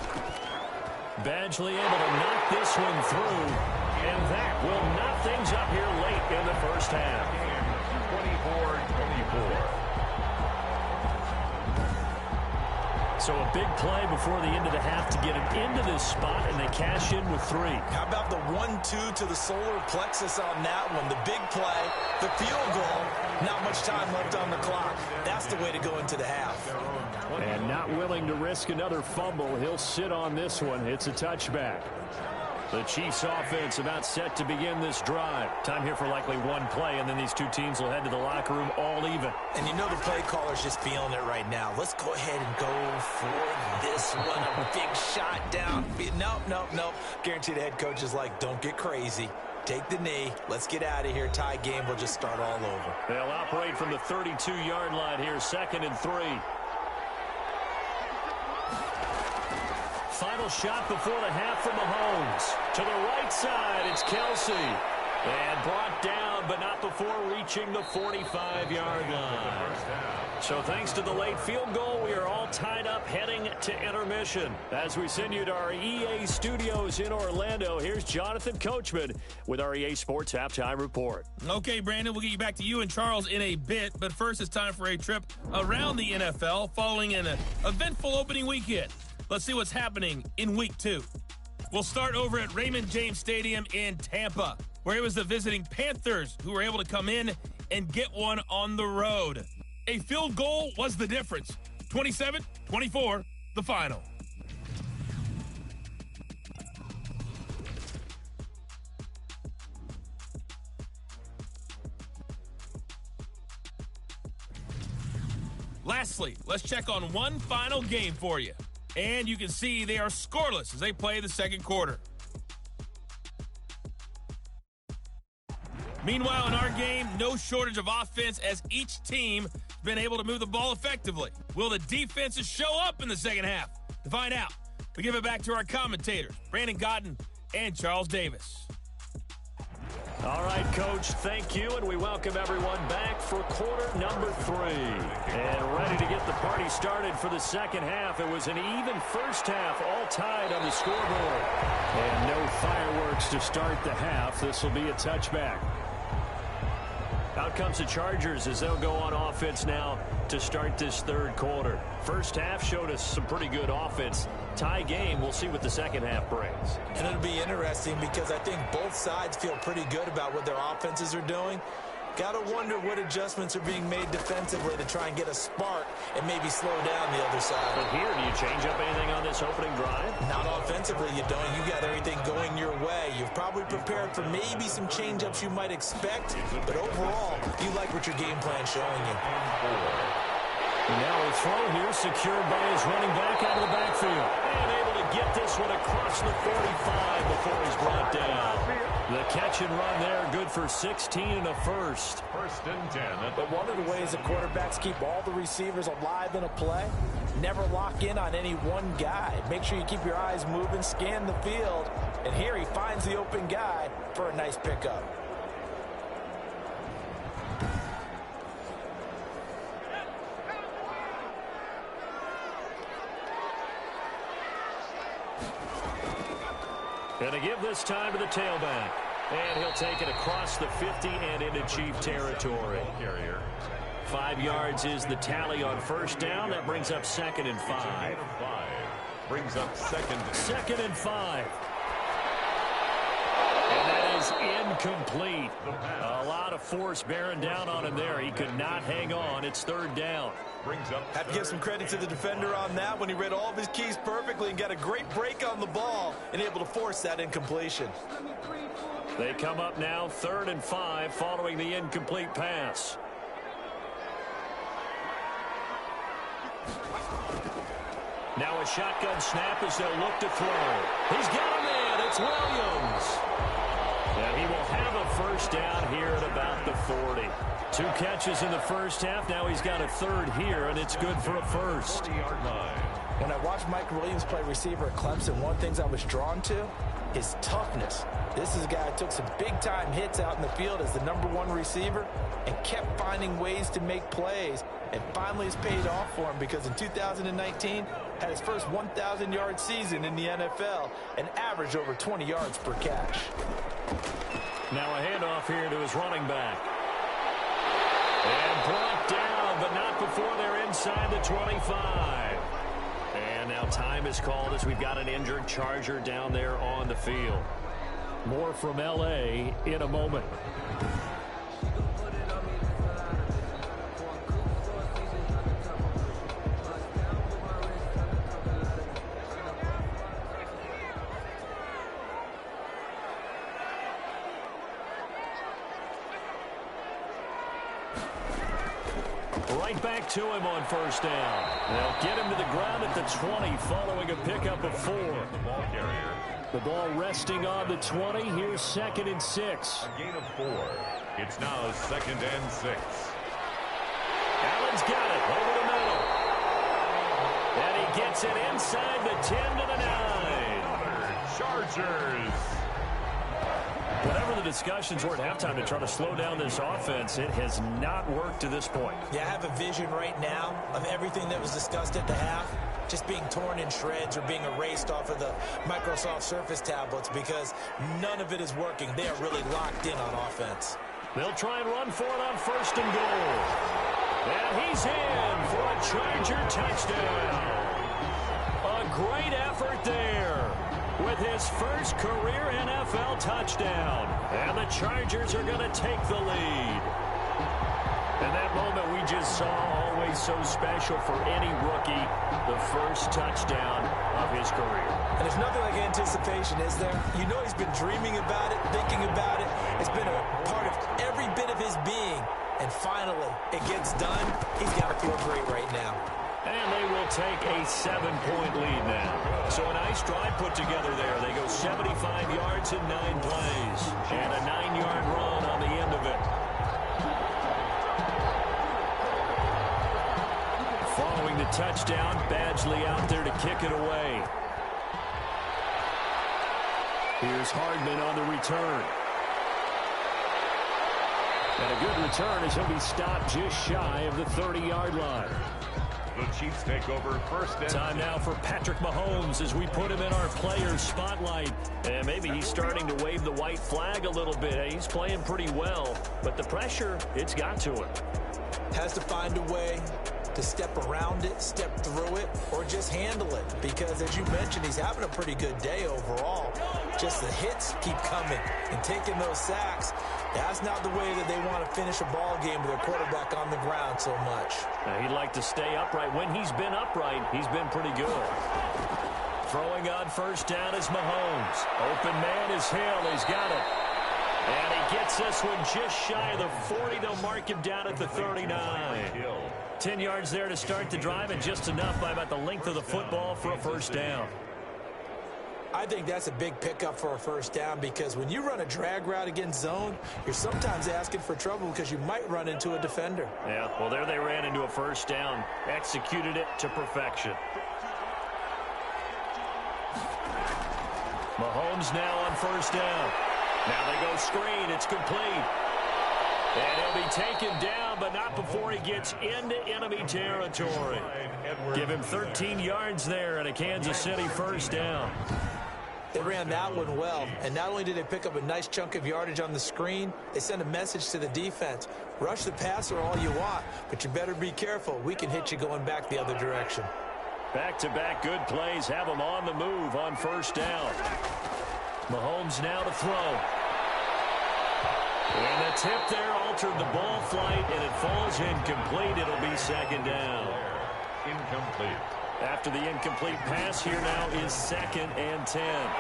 S2: Badgley able to knock this one through, and that will knock things up here late in the first half.
S1: 24-24.
S2: So a big play before the end of the half to get him into this spot, and they cash in with 3.
S3: How about the 1-2 to the solar plexus on that one? The big play, the field goal, not much time left on the clock. That's the way to go into the half.
S2: And not willing to risk another fumble, he'll sit on this one. It's a touchback. The Chiefs offense about set to begin this drive. Time here for likely one play, and then these two teams will head to the locker room all even.
S3: And you know the play caller's just feeling it right now. Let's go ahead and go for this one. A big shot down. Nope. Guaranteed the head coach is like, don't get crazy. Take the knee. Let's get out of here. Tie game will just start all over.
S2: They'll operate from the 32-yard line here, 2nd and 3. Final shot before the half from Mahomes. To the right side, it's Kelsey. And brought down, but not before reaching the 45-yard line. So thanks to the late field goal, we are all tied up heading to intermission. As we send you to our EA studios in Orlando, here's Jonathan Coachman with our EA Sports Halftime Report.
S5: Okay, Brandon, we'll get you back to you and Charles in a bit. But first, it's time for a trip around the NFL following an eventful opening weekend. Let's see what's happening in Week 2. We'll start over at Raymond James Stadium in Tampa, where it was the visiting Panthers who were able to come in and get one on the road. A field goal was the difference. 27-24, the final. Lastly, let's check on one final game for you. And you can see they are scoreless as they play the second quarter. Meanwhile, in our game, no shortage of offense as each team has been able to move the ball effectively. Will the defenses show up in the second half? To find out, we give it back to our commentators, Brandon Godden and Charles Davis.
S2: All right, Coach, thank you, and we welcome everyone back for quarter number 3. And ready to get the party started for the second half. It was an even first half, all tied on the scoreboard. And no fireworks to start the half. This will be a touchback. Out comes the Chargers as they'll go on offense now to start this third quarter. First half showed us some pretty good offense. Tie game, we'll see what the second half brings.
S3: And it'll be interesting because I think both sides feel pretty good about what their offenses are doing. Got to wonder what adjustments are being made defensively to try and get a spark and maybe slow down the other side.
S2: But here, do you change up anything on this opening drive?
S3: Not offensively, you don't. You got everything going your way. You've probably prepared for maybe some change-ups you might expect, but overall, you like what your game plan's showing you.
S2: Now a throw here secured by his running back out of the backfield. And able to get this one across the 45 before he's brought down. The catch and run there, good for 16 and a first.
S1: 1st and 10.
S3: But one of the ways the quarterbacks keep all the receivers alive in a play, never lock in on any one guy. Make sure you keep your eyes moving, scan the field, and here he finds the open guy for a nice pickup.
S2: Going to give this time to the tailback. And he'll take it across the 50 and into Chief territory. 5 yards is the tally on first down. That brings up 2nd and 5.
S1: Brings up 2nd and
S2: 5. And that is incomplete. A lot of force bearing down on him there. He could not hang on. It's third down.
S3: Have to give some credit to the defender on that when he read all of his keys perfectly and got a great break on the ball and able to force that incompletion.
S2: They come up now 3rd and 5 following the incomplete pass. Now a shotgun snap as they'll look to throw. He's got a man. It's Williams. And he will have a first down here at about the 40. 2 catches in the first half. Now he's got a third here, and it's good for a first.
S3: When I watched Mike Williams play receiver at Clemson, one of the things I was drawn to, his toughness. This is a guy who took some big-time hits out in the field as the #1 receiver and kept finding ways to make plays. And finally it's paid off for him because in 2019, had his first 1,000-yard season in the NFL and averaged over 20 yards per catch.
S2: Now a handoff here to his running back. And brought down, but not before they're inside the 25. And now time is called as we've got an injured Charger down there on the field. More from L.A. in a moment. Right back to him on first down. They'll get him to the ground at the 20 following a pickup of 4. The ball resting on the 20. Here's 2nd and 6.
S1: A gain of 4. It's now 2nd and 6.
S2: Allen's got it over the middle. And he gets it inside the 10 to the 9.
S1: Chargers.
S2: Whatever the discussions were at halftime to try to slow down this offense, it has not worked to this point.
S3: Yeah, I have a vision right now of everything that was discussed at the half just being torn in shreds or being erased off of the Microsoft Surface tablets because none of it is working. They are really locked in on offense.
S2: They'll try and run for it on 1st and goal. And he's in for a Charger touchdown. A great effort there with his first career NFL touchdown. And the Chargers are going to take the lead. And that moment we just saw, always so special for any rookie, the first touchdown of his career.
S3: And there's nothing like anticipation, is there? You know he's been dreaming about it, thinking about it. It's been a part of every bit of his being. And finally, it gets done. He's got to feel great right now.
S2: And they will take a 7-point lead now. So a nice drive put together there. They go 75 yards in 9 plays. And a 9-yard run on the end of it. Following the touchdown, Badgley out there to kick it away. Here's Hardman on the return. And a good return as he'll be stopped just shy of the 30-yard line.
S1: The Chiefs take over 1st and
S2: Time now for Patrick Mahomes as we put him in our players spotlight. And maybe he's starting to wave the white flag a little bit. He's playing pretty well, but the pressure, it's got to him.
S3: Has to find a way to step around it, step through it, or just handle it. Because as you mentioned, he's having a pretty good day overall. Just the hits keep coming and taking those sacks. That's not the way that they want to finish a ball game with their quarterback on the ground so much.
S2: Now, he'd like to stay upright. When he's been upright, he's been pretty good. Throwing on 1st down is Mahomes. Open man is Hill. He's got it. And he gets this one just shy of the 40. They'll mark him down at the 39. 10 yards there to start the drive, and just enough by about the length of the football for a 1st down.
S3: I think that's a big pickup for a 1st down because when you run a drag route against zone, you're sometimes asking for trouble because you might run into a defender.
S2: Yeah, well, there they ran into a 1st down. Executed it to perfection. Mahomes now on 1st down. Now they go screen. It's complete. And he'll be taken down, but not before he gets into enemy territory. Give him 13 yards there and a Kansas City 1st down.
S3: They ran that one well, and not only did they pick up a nice chunk of yardage on the screen, they sent a message to the defense. Rush the passer all you want, but you better be careful. We can hit you going back the other direction.
S2: Back-to-back good plays have him on the move on 1st down. Mahomes now to throw. And the tip there altered the ball flight, and it falls incomplete. It'll be second down.
S1: Incomplete.
S2: After the incomplete pass, here now is 2nd and 10.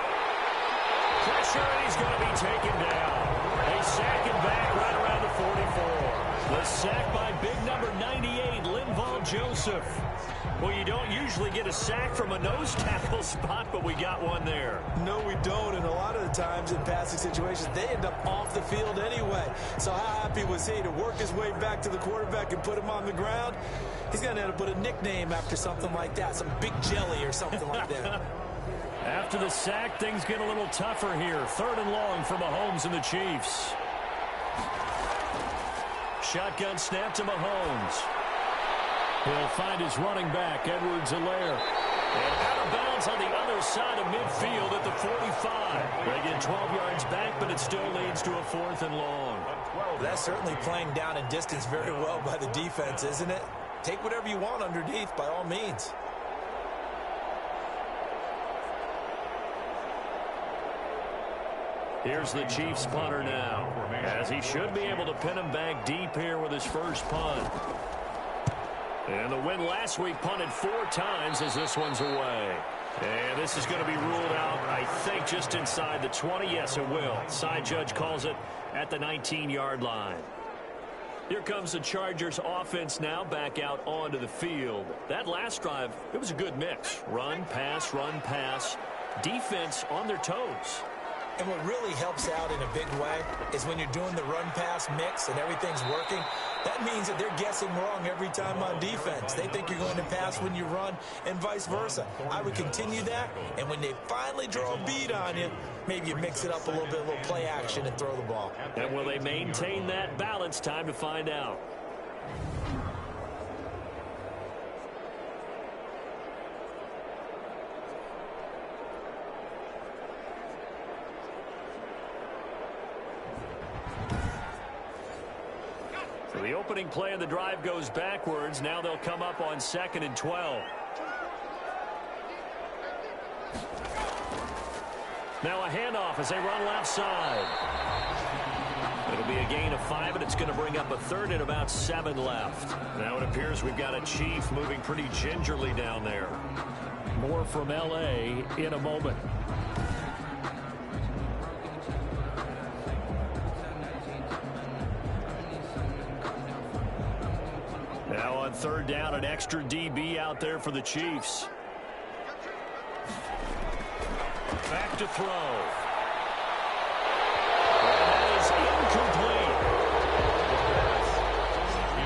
S2: Pressure, and he's going to be taken down. They sack him back right around the 44. The sack by big number 98, Linval Joseph. Well, you don't usually get a sack from a nose tackle spot, but we got one there.
S3: No, we don't, and a lot of the times in passing situations, they end up off the field anyway. So how happy was he to work his way back to the quarterback and put him on the ground? He's going to end up with a nickname after something like that, some Big Jelly or something like that.
S2: After the sack, things get a little tougher here. 3rd and long for Mahomes and the Chiefs. Shotgun snap to Mahomes. He'll find his running back, Edwards-Helaire. And out of bounds on the other side of midfield at the 45. They get 12 yards back, but it still leads to a 4th and long.
S3: That's certainly playing down in distance very well by the defense, isn't it? Take whatever you want underneath, by all means.
S2: Here's the Chiefs punter now, as he should be able to pin him back deep here with his first punt. And the win last week punted 4 times as this one's away. And this is going to be ruled out, I think, just inside the 20. Yes, it will. Side judge calls it at the 19-yard line. Here comes the Chargers offense now back out onto the field. That last drive, it was a good mix. Run, pass, defense on their toes.
S3: And what really helps out in a big way is when you're doing the run-pass mix and everything's working, that means that they're guessing wrong every time on defense. They think you're going to pass when you run and vice versa. I would continue that, and when they finally draw a beat on you, maybe you mix it up a little bit, a little play action, and throw the ball.
S2: And will they maintain that balance? Time to find out. So the opening play of the drive goes backwards. Now they'll come up on 2nd and 12. Now a handoff as they run left side. It'll be a gain of 5, and it's going to bring up a 3rd and about 7 left. Now it appears we've got a Chief moving pretty gingerly down there. More from L.A. in a moment. Now on 3rd down, an extra DB out there for the Chiefs. Back to throw. And that is incomplete.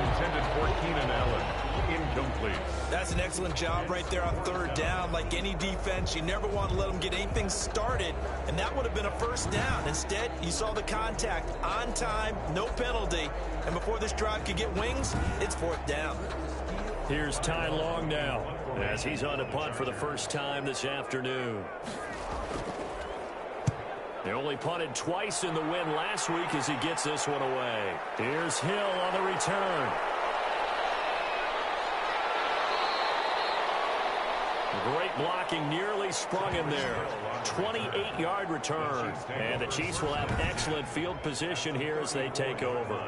S1: Intended for Keenan Allen. Incomplete.
S3: That's an excellent job right there on 3rd down. Like any defense, you never want to let them get anything started, and that would have been a 1st down. Instead, you saw the contact on time, no penalty, and before this drive could get wings, it's 4th down.
S2: Here's Ty Long now as he's on a punt for the first time this afternoon. They only punted twice in the win last week as he gets this one away. Here's Hill on the return. Great blocking, nearly sprung him there. 28-yard return. And the Chiefs will have excellent field position here as they take over.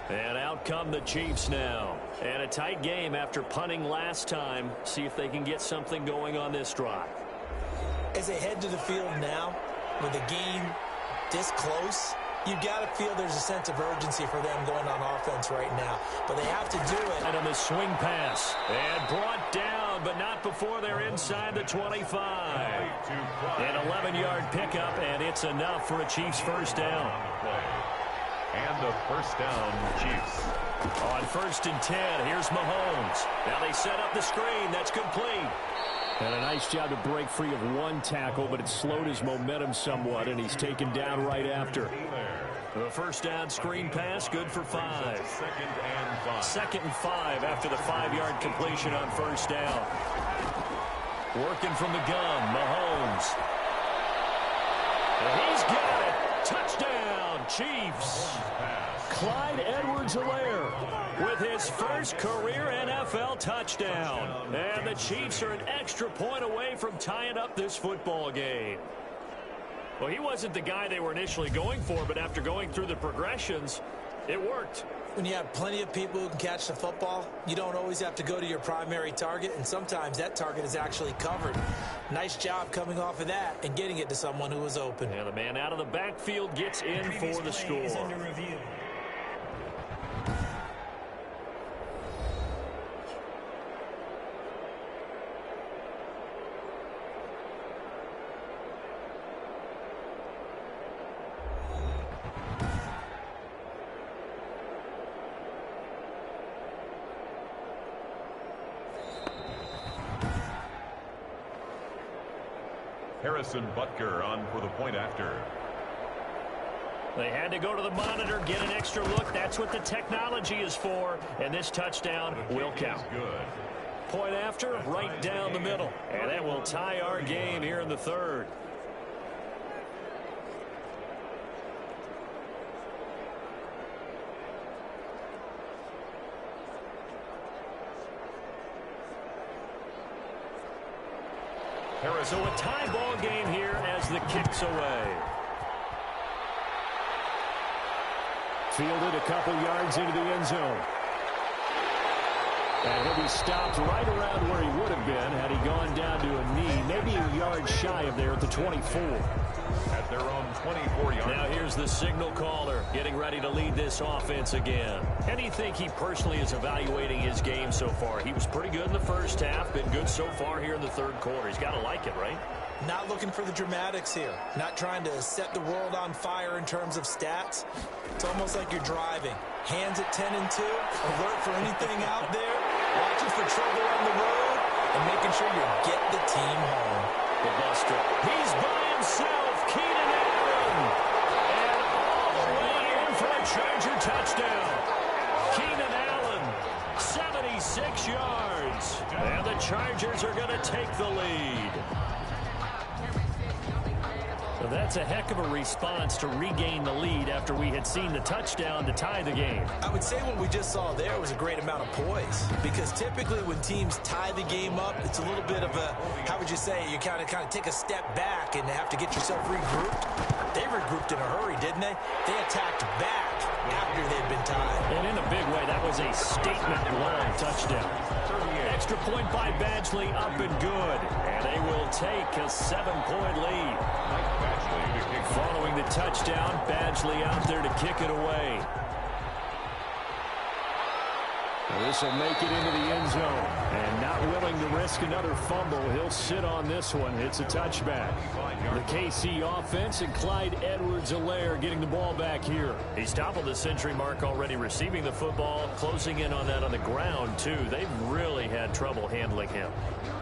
S2: And out come the Chiefs now. And a tight game after punting last time. See if they can get something going on this drive.
S3: As they head to the field now, with the game this close, you've got to feel there's a sense of urgency for them going on offense right now. But they have to do it.
S2: And on the swing pass. And brought down, but not before they're inside the 25. An 11-yard pickup, and it's enough for a Chiefs 1st down.
S1: And a 1st down, Chiefs.
S2: On 1st and 10, here's Mahomes. Now they set up the screen. That's complete. And a nice job to break free of one tackle, but it slowed his momentum somewhat, and he's taken down right after. The 1st down screen pass, good for 5. 2nd and 5 after the 5-yard completion on 1st down. Working from the gun, Mahomes. And he's got it. Touchdown, Chiefs. Clyde Edwards-Helaire with his first career NFL touchdown. And the Chiefs are an extra point away from tying up this football game. Well, he wasn't the guy they were initially going for, but after going through the progressions, it worked.
S3: When you have plenty of people who can catch the football, you don't always have to go to your primary target, and sometimes that target is actually covered. Nice job coming off of that and getting it to someone who was open.
S2: And the man out of the backfield gets in for the score.
S4: Is under review.
S1: Harrison Butker on for the point after.
S2: They had to go to the monitor, get an extra look. That's what the technology is for. And this touchdown will count.
S1: Good.
S2: Point after, right down the middle. And that will tie our game here in the third. So a tie ball game here as the kick's away. Fielded a couple yards into the end zone. And he'll be stopped right around where he would have been had he gone down to a knee, maybe a yard shy of there at the 24.
S1: At their own 24-yard.
S2: Now here's the signal caller getting ready to lead this offense again. How do you think he personally is evaluating his game so far? He was pretty good in the first half, been good so far here in the third quarter. He's got to like it, right?
S3: Not looking for the dramatics here. Not trying to set the world on fire in terms of stats. It's almost like you're driving. Hands at 10 and 2, alert for anything out there, watching for trouble on the road, and making sure you get the team home.
S2: The buster. He's by himself, Keenan Allen. And all the way in for a Charger touchdown. Keenan Allen, 76 yards. And the Chargers are going to take the lead. So that's a heck of a response to regain the lead after we had seen the touchdown to tie the game.
S3: I would say what we just saw there was a great amount of poise, because typically when teams tie the game up, it's a little bit of a, how would you say, you kind of take a step back and have to get yourself regrouped. They regrouped in a hurry, didn't they? They attacked back after they'd been tied.
S2: And in a big way, that was a statement-long touchdown. Extra point by Badgley, up and good. And they will take a 7-point lead. Following the touchdown, Badgley out there to kick it away. This will make it into the end zone. And not willing to risk another fumble, he'll sit on this one. It's a touchback. The KC offense and Clyde Edwards-Helaire getting the ball back here. He's toppled the century mark already receiving the football, closing in on that on the ground, too. They've really had trouble handling him.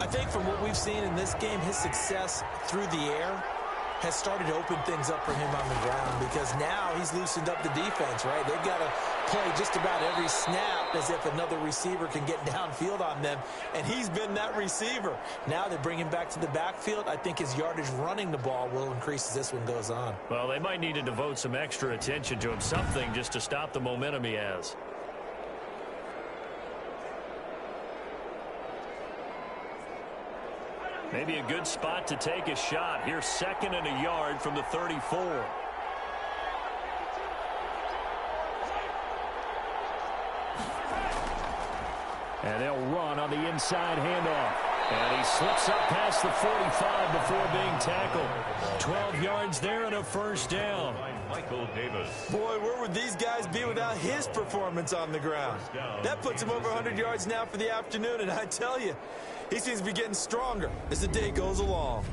S3: I think from what we've seen in this game, his success through the air has started to open things up for him on the ground, because now he's loosened up the defense, right? They've got to play just about every snap as if another receiver can get downfield on them, and he's been that receiver. Now they bring him back to the backfield. I think his yardage running the ball will increase as this one goes on.
S2: Well, they might need to devote some extra attention to him, something just to stop the momentum he has. Maybe a good spot to take a shot. Here's 2nd and a yard from the 34. And they'll run on the inside handoff. And he slips up past the 45 before being tackled. 12 yards there and a first down.
S1: Michael Davis.
S3: Boy, where would these guys be without his performance on the ground? That puts him over 100 yards now for the afternoon, and I tell you, he seems to be getting stronger as the day goes along.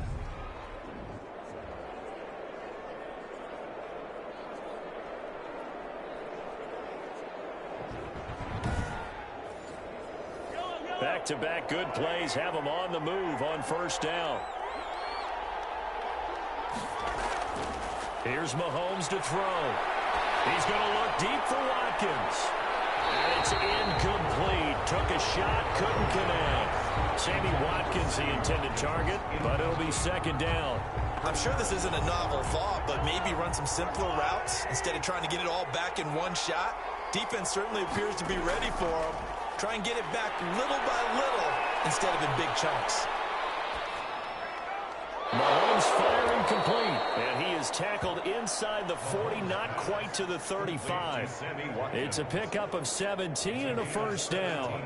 S2: Back-to-back good plays have him on the move on first down. Here's Mahomes to throw. He's going to look deep for Watkins. And it's incomplete. Took a shot, couldn't connect. Sammy Watkins, the intended target, but it'll be 2nd down.
S3: I'm sure this isn't a novel thought, but maybe run some simpler routes instead of trying to get it all back in one shot. Defense certainly appears to be ready for him. Try and get it back little by little instead of in big chunks.
S2: Mahomes firing complete, and he is tackled inside the 40, not quite to the 35. It's a pickup of 17 and a first down.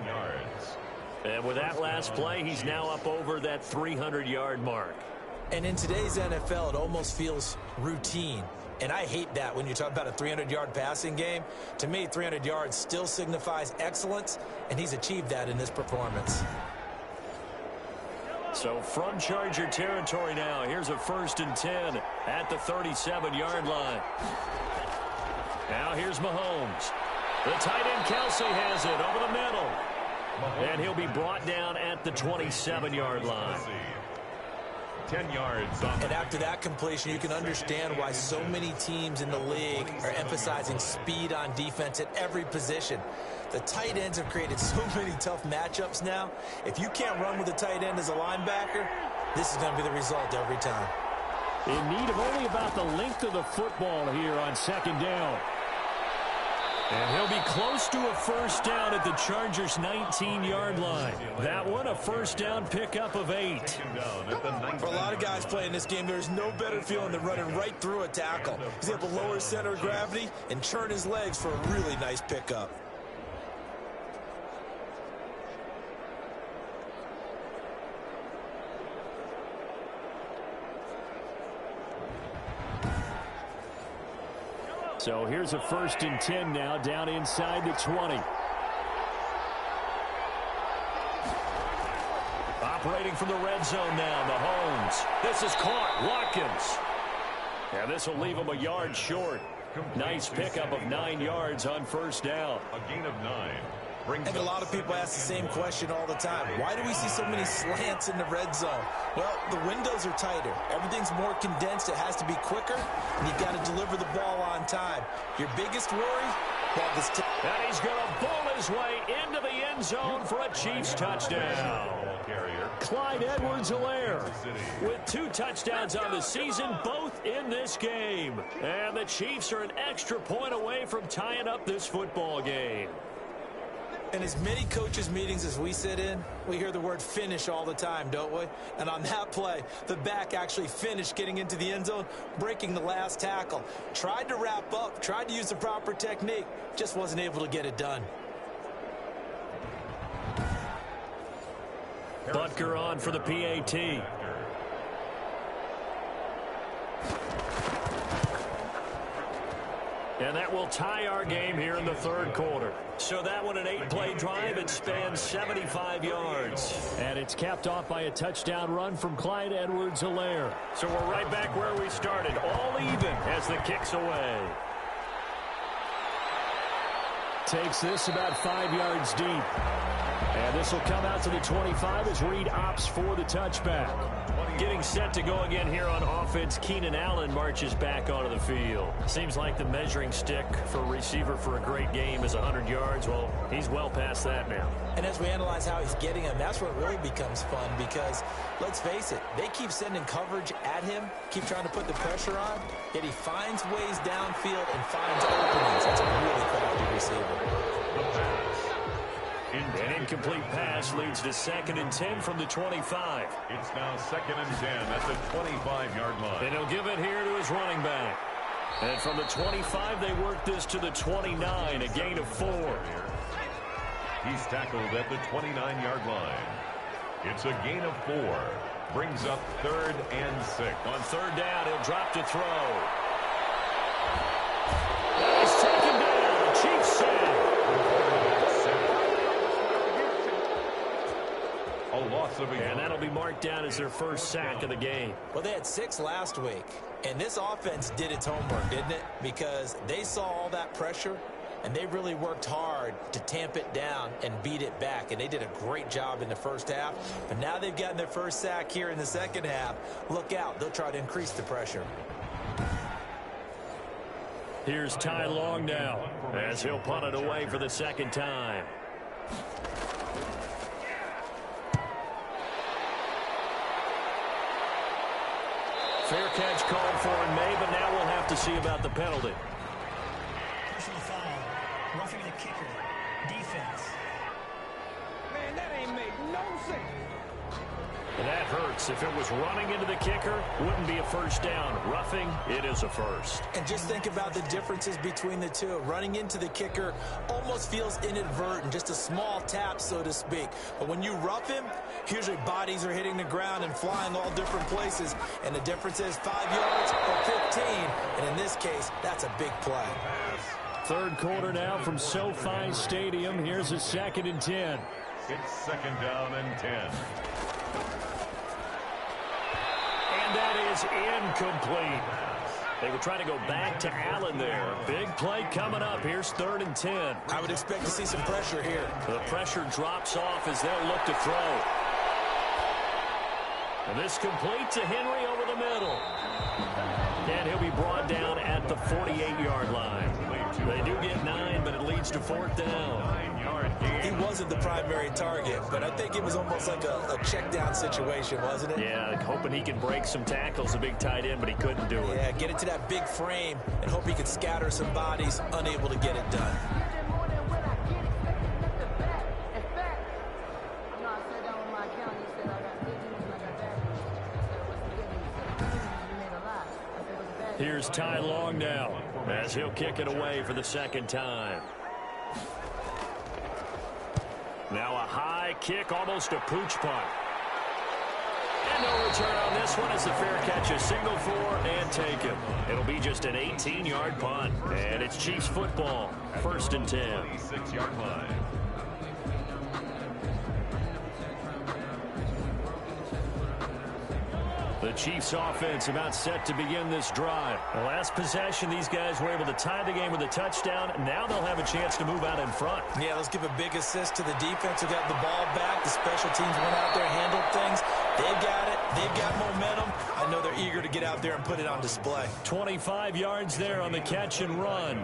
S2: And with that last play, he's now up over that 300-yard mark.
S3: And in today's NFL, it almost feels routine. And I hate that when you talk about a 300-yard passing game. To me, 300 yards still signifies excellence, and he's achieved that in this performance.
S2: So from Charger territory now, here's a 1st and 10 at the 37-yard line. Now here's Mahomes. The tight end Kelsey has it over the middle. And he'll be brought down at the 27-yard line.
S1: 10 yards on.
S3: And after that completion, you can understand why so many teams in the league are emphasizing speed on defense at every position. The tight ends have created so many tough matchups now. If you can't run with a tight end as a linebacker, this is going to be the result every time.
S2: In need of only about the length of the football here on 2nd down. And he'll be close to a first down at the Chargers' 19-yard line. That one, a first down pickup of 8.
S3: For a lot of guys playing this game, there's no better feeling than running right through a tackle. He's able to lower his center of gravity and turn his legs for a really nice pickup.
S2: So here's a 1st and 10 now, down inside the 20. Operating from the red zone now, Mahomes. This is caught, Watkins. And this will leave him a yard short. Nice pickup of 9 yards on first down.
S1: A gain of 9.
S3: And a lot of people ask the same question all the time. Why do we see so many slants in the red zone? Well, the windows are tighter. Everything's more condensed. It has to be quicker, and you've got to deliver the ball on time. Your biggest worry? Well, this
S2: and he's going to bowl his way into the end zone for a Chiefs touchdown. Clyde Edwards-Helaire with 2 touchdowns on the season, both in this game. And the Chiefs are an extra point away from tying up this football game.
S3: In as many coaches' meetings as we sit in, we hear the word finish all the time, don't we? And on that play, the back actually finished getting into the end zone, breaking the last tackle. Tried to wrap up, tried to use the proper technique, just wasn't able to get it done.
S2: Butker on for the PAT. And that will tie our game here in the 3rd quarter. So that one, an 8-play drive. It spans 75 yards. And it's capped off by a touchdown run from Clyde Edwards-Helaire. So we're right back where we started, all even as the kick's away. Takes this about 5 yards deep. And this will come out to the 25 as Reed opts for the touchback. Getting set to go again here on offense, Keenan Allen marches back onto the field. Seems like the measuring stick for a receiver for a great game is 100 yards. Well, he's well past that now.
S3: And as we analyze how he's getting him, that's where it really becomes fun because, let's face it, they keep sending coverage at him, keep trying to put the pressure on, yet he finds ways downfield and finds openings. That's a really crafty receiver.
S2: An incomplete pass leads to 2nd and 10 from the 25.
S1: It's now 2nd and 10 at the 25-yard line.
S2: And he'll give it here to his running back. And from the 25, they work this to the 29, a gain of 4.
S1: He's tackled at the 29-yard line. It's a gain of 4. Brings up 3rd and 6.
S2: On 3rd down, he'll drop to throw. And he's taken down. Chiefs sack. And that'll be marked down as their first sack of the game.
S3: Well, they had 6 last week, and this offense did its homework, didn't it? Because they saw all that pressure, and they really worked hard to tamp it down and beat it back, and they did a great job in the first half. But now they've gotten their first sack here in the second half. Look out. They'll try to increase the pressure.
S2: Here's Ty Long now as he'll punt it away for the 2nd time. Fair catch called for in May, but now we'll have to see about the penalty.
S4: Personal foul. Roughing the kicker. Defense.
S6: Man, that ain't make no sense.
S2: And that hurts. If it was running into the kicker, wouldn't be a first down. Roughing, it is a first.
S3: And just think about the differences between the two. Running into the kicker almost feels inadvertent, just a small tap, so to speak. But when you rough him, usually bodies are hitting the ground and flying all different places. And the difference is 5 yards or 15. And in this case, that's a big play.
S2: Third quarter now from SoFi Stadium. Here's a 2nd and 10.
S1: It's 2nd down and 10.
S2: And that is incomplete. They were trying to go back to Allen there. Big play coming up. Here's 3rd and 10.
S3: I would expect to see some pressure here.
S2: The pressure drops off as they'll look to throw. And this complete to Henry over the middle. And he'll be brought down at the 48-yard line. They do get 9, but it leads to 4th down.
S1: 9-yard gain.
S3: He wasn't the primary target, but I think it was almost like a check down situation, wasn't it?
S2: Yeah, hoping he can break some tackles, a big tight end, but he couldn't do it.
S3: Yeah, get it to that big frame and hope he could scatter some bodies, unable to get it done.
S2: Here's Ty Long now, as he'll kick it away for the 2nd time. Now a high kick, almost a pooch punt. And no return on this one as the fair catch is signaled for and taken. It'll be just an 18-yard punt. And it's Chiefs football, 1st and 10.
S1: 6-yard line.
S2: The Chiefs offense about set to begin this drive. The last possession, these guys were able to tie the game with a touchdown. Now they'll have a chance to move out in front.
S3: Yeah, let's give a big assist to the defense who got the ball back. The special teams went out there, handled things. They've got it. They've got momentum. I know they're eager to get out there and put it on display.
S2: 25 yards there on the catch and run.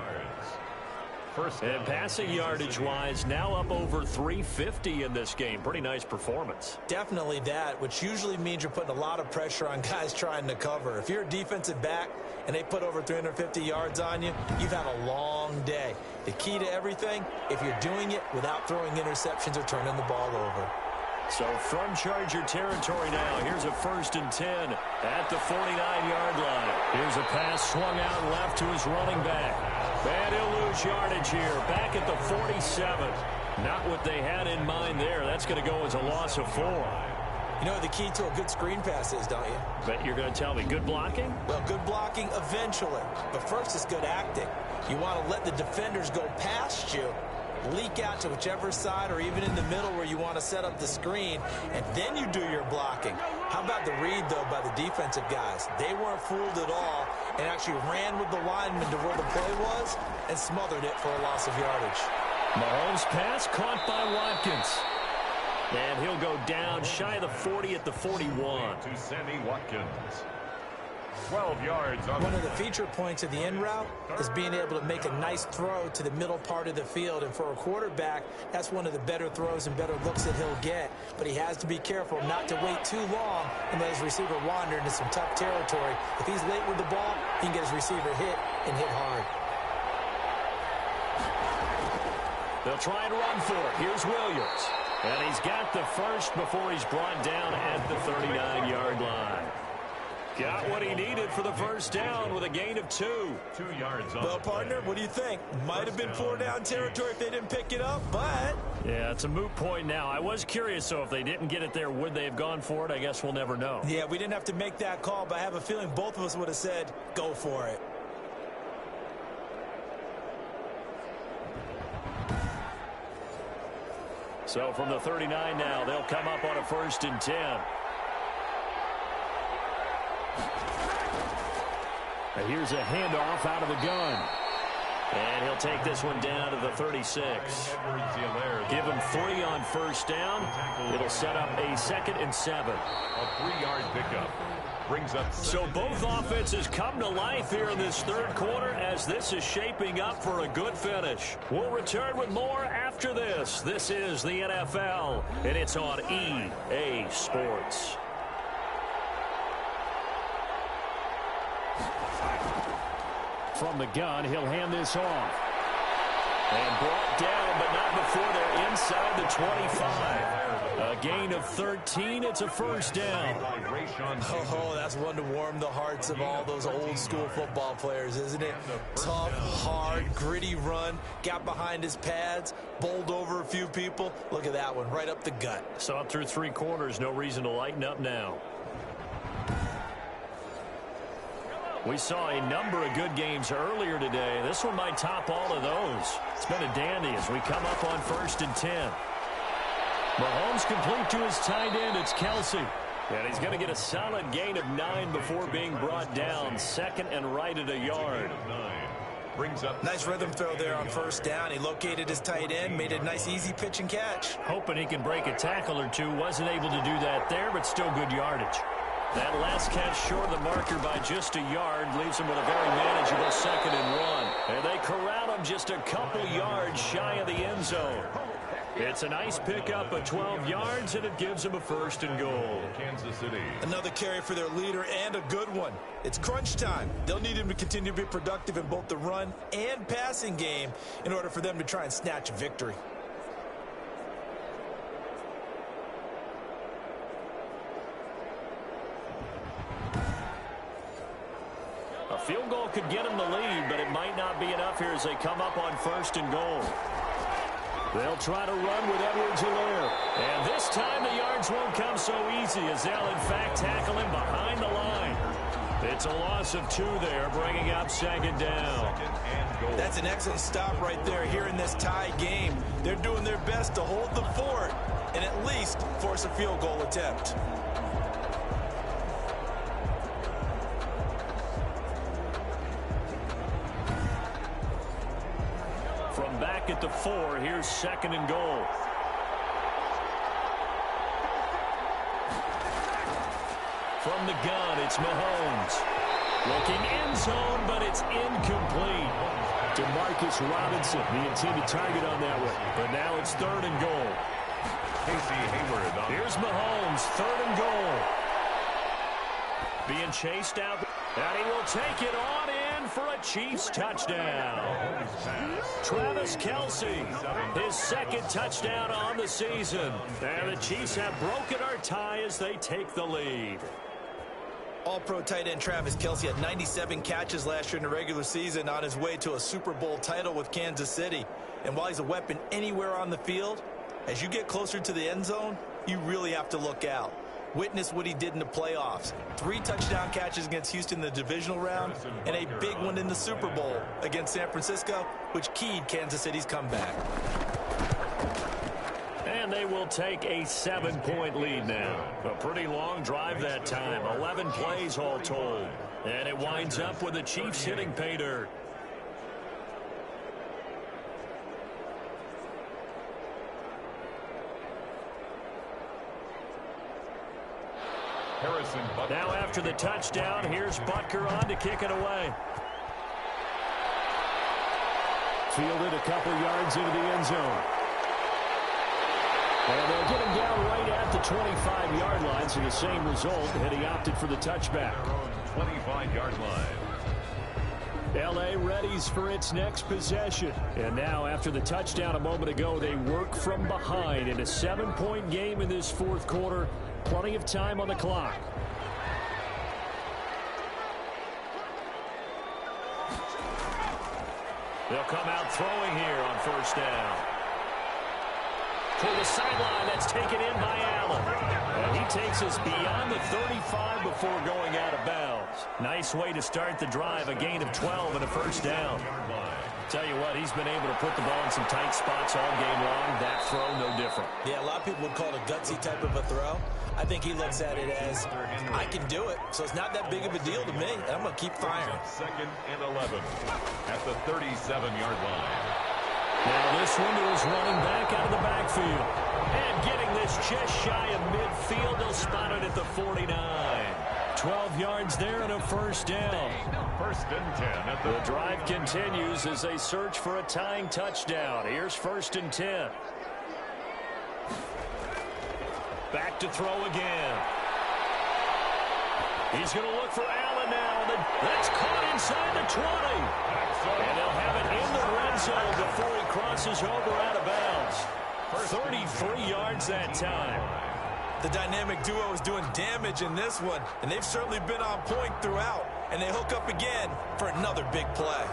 S2: And passing yardage-wise, now up over 350 in this game. Pretty nice performance.
S3: Definitely that, which usually means you're putting a lot of pressure on guys trying to cover. If you're a defensive back and they put over 350 yards on you, you've had a long day. The key to everything, if you're doing it without throwing interceptions or turning the ball over.
S2: So from Charger territory now, here's a 1st and 10 at the 49-yard line. Here's a pass swung out left to his running back. And he'll lose yardage here, back at the 47. Not what they had in mind there. That's going to go as a loss of 4.
S3: You know what the key to a good screen pass is, don't you?
S2: Bet you're going to tell me. Good blocking?
S3: Well, good blocking eventually. But first it's good acting. You want to let the defenders go past you, leak out to whichever side or even in the middle where you want to set up the screen, and then you do your blocking. How about the read, though, by the defensive guys? They weren't fooled at all and actually ran with the lineman to where the play was and smothered it for a loss of yardage.
S2: Mahomes' pass caught by Watkins. And he'll go down shy of the 40 at the 41.
S1: To Sammy Watkins. 12 yards on
S3: One of the feature points of the in route is being able to make a nice throw to the middle part of the field. And for a quarterback, that's one of the better throws and better looks that he'll get. But he has to be careful not to wait too long and let his receiver wander into some tough territory. If he's late with the ball, he can get his receiver hit and hit hard.
S2: They'll try and run for it. Here's Williams. And he's got the first before he's brought down at the 39-yard line. Got what he needed for the first down with a gain of 2.
S1: 2 yards on
S3: Well, partner, what do you think? Might have been 4-down territory if they didn't pick it up, but...
S2: Yeah, it's a moot point now. I was curious, so if they didn't get it there, would they have gone for it? I guess we'll never know.
S3: Yeah, we didn't have to make that call, but I have a feeling both of us would have said, go for it.
S2: So from the 39 now, they'll come up on a 1st and 10. And here's a handoff out of the gun. And he'll take this one down to the 36. Give him 3 on first down. It'll set up a 2nd and 7.
S1: A 3-yard pickup. Brings up
S2: so both offenses come to life here in this third quarter as this is shaping up for a good finish. We'll return with more after this. This is the NFL, and it's on EA Sports. From the gun, he'll hand this off. And brought down, but not before they're inside the 25. A gain of 13. It's a first down.
S3: Oh, that's one to warm the hearts of all those old school football players, isn't it? Tough, hard, gritty run. Got behind his pads, bowled over a few people. Look at that one, right up the gut.
S2: So up through 3 quarters, no reason to lighten up now. We saw a number of good games earlier today. This one might top all of those. It's been a dandy as we come up on 1st and 10. Mahomes complete to his tight end. It's Kelsey. And he's going to get a solid gain of 9 before being brought down. 2nd and right at a yard.
S3: Nice rhythm throw there on 1st down. He located his tight end, made a nice easy pitch and catch.
S2: Hoping he can break a tackle or two. Wasn't able to do that there, but still good yardage. That last catch short of the marker by just a yard leaves him with a very manageable 2nd and 1. And they corral him just a couple yards shy of the end zone. It's a nice pickup of 12 yards, and it gives him a 1st and goal.
S1: Kansas City.
S3: Another carry for their leader and a good one. It's crunch time. They'll need him to continue to be productive in both the run and passing game in order for them to try and snatch a victory.
S2: A field goal could get him the lead, but it might not be enough here as they come up on 1st and goal. They'll try to run with Edwards-Helaire. And this time the yards won't come so easy as they'll, in fact, tackle him behind the line. It's a loss of 2 there, bringing up 2nd down.
S3: That's an excellent stop right there here in this tie game. They're doing their best to hold the fort and at least force a field goal attempt.
S2: From back at the 4, here's 2nd and goal. From the gun, it's Mahomes. Looking end zone, but it's incomplete. DeMarcus Robinson, the intended target on that one. But now it's 3rd and goal.
S1: Casey Hayward.
S2: Here's Mahomes, 3rd and goal. Being chased out, and he will take it on in for a Chiefs touchdown. Travis Kelce, his 2nd touchdown on the season. And the Chiefs have broken our tie as they take the lead.
S3: All-pro tight end Travis Kelce had 97 catches last year in the regular season on his way to a Super Bowl title with Kansas City. And while he's a weapon anywhere on the field, as you get closer to the end zone, you really have to look out. Witness what he did in the playoffs. 3 touchdown catches against Houston in the divisional round, and a big one in the Super Bowl against San Francisco, which keyed Kansas City's comeback.
S2: And they will take a 7-point lead now. A pretty long drive that time. 11 plays all told. And it winds up with the Chiefs hitting pay dirt. Now after the touchdown, here's Butker on to kick it away. Fielded a couple yards into the end zone. And they'll get him down right at the 25-yard line, so the same result, and he opted for the touchback.
S1: 25-yard line.
S2: L.A. readies for its next possession. And now, after the touchdown a moment ago, they work from behind in a 7-point game in this 4th quarter. Plenty of time on the clock. They'll come out throwing here on 1st down. To the sideline, that's taken in by Allen. And he takes us beyond the 35 before going out of bounds. Nice way to start the drive, a gain of 12 and a 1st down. Tell you what, he's been able to put the ball in some tight spots all game long. That throw, no different.
S3: Yeah, a lot of people would call it a gutsy type of a throw. I think he looks at it as, I can do it, so it's not that big of a deal to me. I'm going to keep firing.
S1: 2nd and 11 at the 37-yard line.
S2: Now this one is running back out of the backfield. And getting this just shy of midfield. They'll spot it at the 49. 12 yards there and a 1st down.
S1: 1st and 10 at
S2: the drive continues as they search for a tying touchdown. Here's 1st and 10. Back to throw again. He's going to look for Allen. run now. That's caught inside the 20. And they'll have it in the red zone before he crosses over out of bounds. 33 yards that time.
S3: The dynamic duo is doing damage in this one, and they've certainly been on point throughout. And they hook up again for another big play.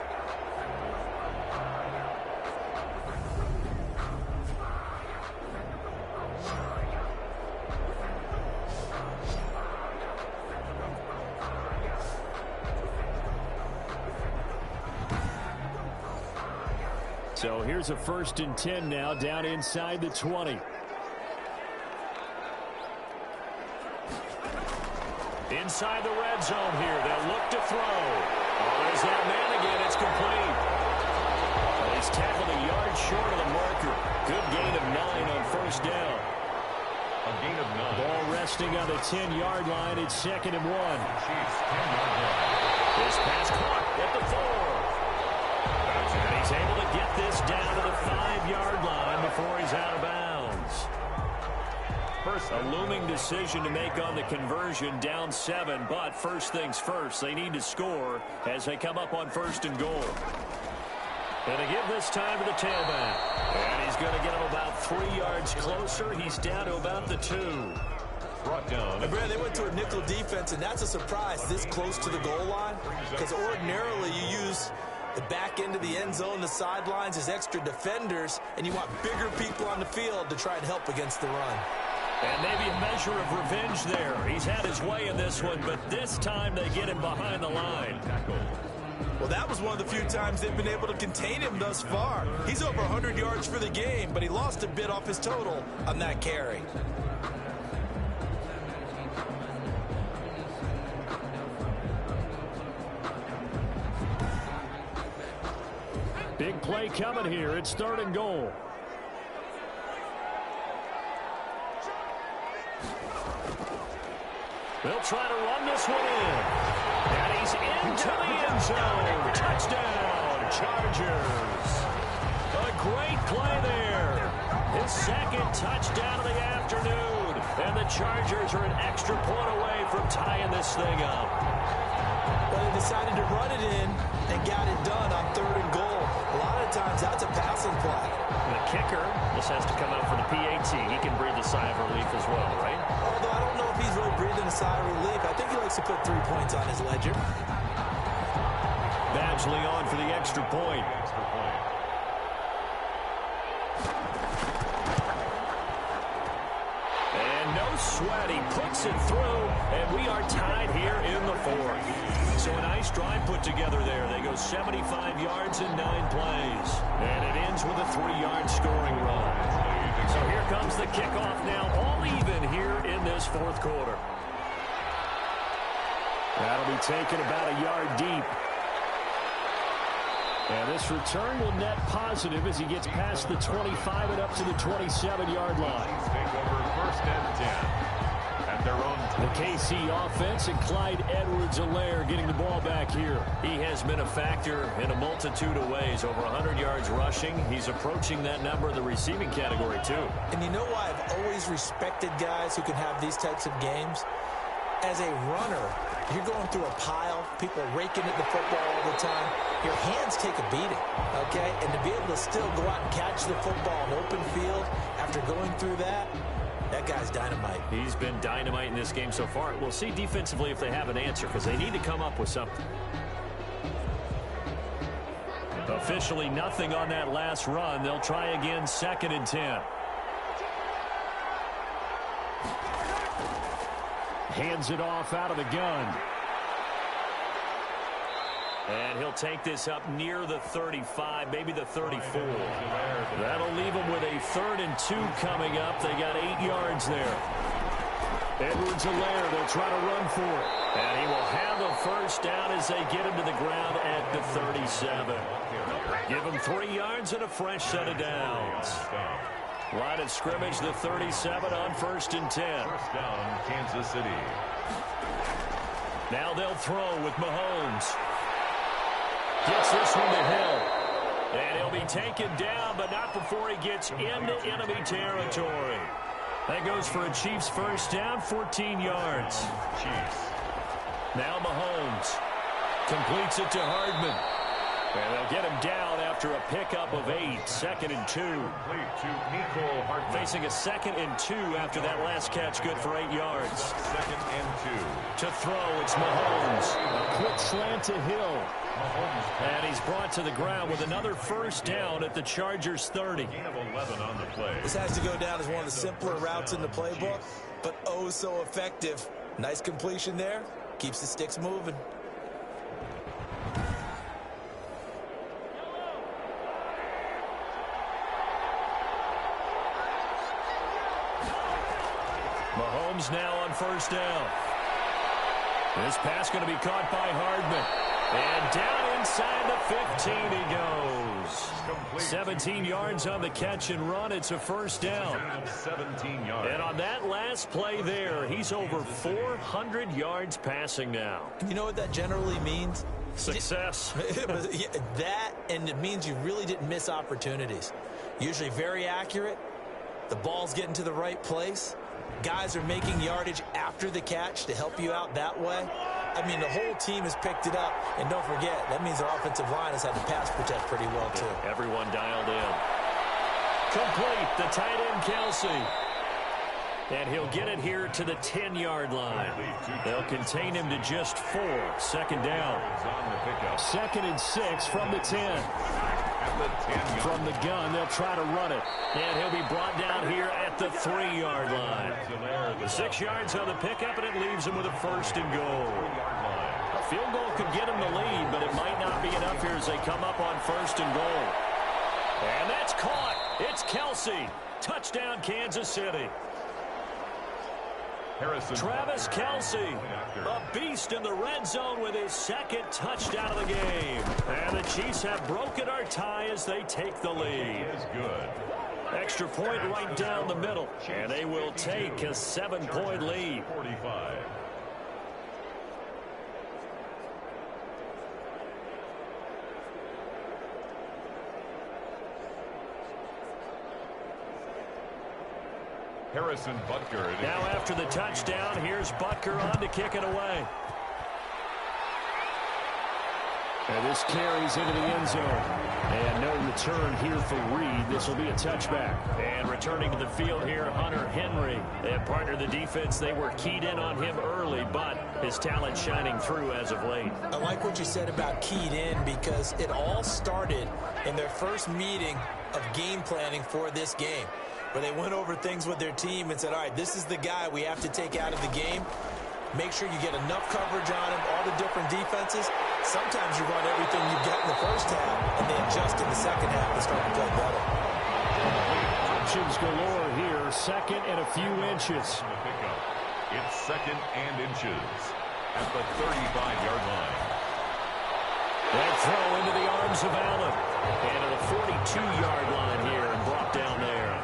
S2: So here's a 1st and 10 now, down inside the 20. Inside the red zone here, they'll look to throw. Oh, there's that man again, it's complete. Well, he's tackled a yard short of the marker. Good gain of 9 on 1st down.
S1: A gain of 9.
S2: Ball resting on the 10-yard line, it's 2nd and 1.
S1: Chiefs 10-yard line.
S2: This pass caught at the 4. And he's able to get this down to the 5-yard line before he's out of bounds. A looming decision to make on the conversion, down 7, but first things first, they need to score as they come up on 1st and goal. And they give this time to the tailback. And he's going to get him about 3 yards closer. He's down to about the 2.
S1: Brought down.
S3: And Brad, they went to a nickel defense, and that's a surprise this close to the goal line, because ordinarily you use the back end of the end zone, the sidelines as extra defenders, and you want bigger people on the field to try and help against the run.
S2: And maybe a measure of revenge there. He's had his way in this one, but this time they get him behind the line.
S3: Well, that was one of the few times they've been able to contain him thus far. He's over 100 yards for the game, but he lost a bit off his total on that carry.
S2: Big play coming here. It's 3rd and goal. They'll try to run this one in. And he's into the end zone. Touchdown, Chargers. A great play there. His 2nd touchdown of the afternoon. And the Chargers are an extra point away from tying this thing up.
S3: Well, they decided to run it in and got it done on 3rd and goal. A lot of times that's a passing play.
S2: The kicker just has to come out for the PAT. He can breathe a sigh of relief as well, right?
S3: Although I don't know if he's really breathing a sigh of relief. I think he likes to put 3 points on his ledger.
S2: Badgley on for the extra point. And no sweat. He puts it through, and we are tied here in the 4th. So a nice drive put together there. They go 75 yards in 9 plays. And it ends with a 3-yard scoring run. So here comes the kickoff now, all even here in this 4th quarter. That'll be taken about a yard deep. And this return will net positive as he gets past the 25 and up to the 27-yard line.
S1: Take over 1st and 10. At their own.
S2: The KC offense and Clyde Edwards-Helaire getting the ball back here. He has been a factor in a multitude of ways. Over 100 yards rushing. He's approaching that number in the receiving category, too.
S3: And you know why I've always respected guys who can have these types of games? As a runner, you're going through a pile, people are raking at the football all the time. Your hands take a beating, okay? And to be able to still go out and catch the football in open field after going through that, that guy's dynamite.
S2: He's been dynamite in this game so far. We'll see defensively if they have an answer, because they need to come up with something. Officially nothing on that last run. They'll try again, 2nd and 10. Hands it off out of the gun. And he'll take this up near the 35, maybe the 34. That'll leave him with a 3rd and 2 coming up. They got 8 yards there. Edwards-Helaire, they'll try to run for it. And he will have a 1st down as they get him to the ground at the 37. Give him 3 yards and a fresh set of downs. Line of scrimmage, the 37 on 1st and 10.
S1: 1st down, Kansas City.
S2: Now they'll throw with Mahomes. Gets this one to Hill. And he'll be taken down, but not before he gets into enemy territory. That goes for a Chiefs 1st down, 14 yards.
S1: Chiefs.
S2: Now Mahomes completes it to Hardman. And they'll get him down after a pickup of 8. 2nd and 2. Facing a 2nd and 2 after that last catch. Good for 8 yards.
S1: 2nd and 2.
S2: To throw, it's Mahomes. A quick slant to Hill. And he's brought to the ground with another first down at the Chargers 30.
S1: Gain of 11 on the play.
S3: This has to go down as one of the simpler routes in the playbook, but oh so effective. Nice completion there. Keeps the sticks moving.
S2: Mahomes now on first down. This pass going to be caught by Hardman. And down inside the 15 he goes. 17 yards on the catch and run. It's a first down.
S1: 17 yards.
S2: And on that last play there, he's over 400 yards passing now.
S3: You know what that generally means?
S2: Success.
S3: That, and it means you really didn't miss opportunities. Usually very accurate. The ball's getting to the right place. Guys are making yardage after the catch to help you out that way. I mean, the whole team has picked it up. And don't forget, that means our offensive line has had to pass protect pretty well, too.
S2: Everyone dialed in. Complete, the tight end, Kelsey. And he'll get it here to the 10-yard line. They'll contain him to just 4. 2nd down. 2nd and 6 from the 10. From the gun, they'll try to run it. And he'll be brought down here at the 3-yard line. 6 yards on the pickup, and it leaves him with a first and goal. A field goal could get him the lead, but it might not be enough here as they come up on first and goal. And that's caught. It's Kelsey. Touchdown, Kansas City. Travis Kelsey, a beast in the red zone with his 2nd touchdown of the game. And the Chiefs have broken our tie as they take the lead.
S1: Is good.
S2: Extra point right down the middle. And they will take a 7-point lead.
S1: 45. Harrison Butker.
S2: Now after the touchdown, here's Butker on to kick it away. And this carries into the end zone. And no return here for Reed. This will be a touchback. And returning to the field here, Hunter Henry. They have partnered the defense. They were keyed in on him early, but his talent shining through as of late.
S3: I like what you said about keyed in because it all started in their first meeting of game planning for this game, where they went over things with their team and said, all right, this is the guy we have to take out of the game. Make sure you get enough coverage on him, all the different defenses. Sometimes you run everything you've got in the first half and then adjust in the second half and start to play better.
S2: Options galore here. 2nd and a few inches.
S1: It's 2nd and inches at the 35-yard line.
S2: That throw into the arms of Allen. And to the 42-yard line here and brought down there.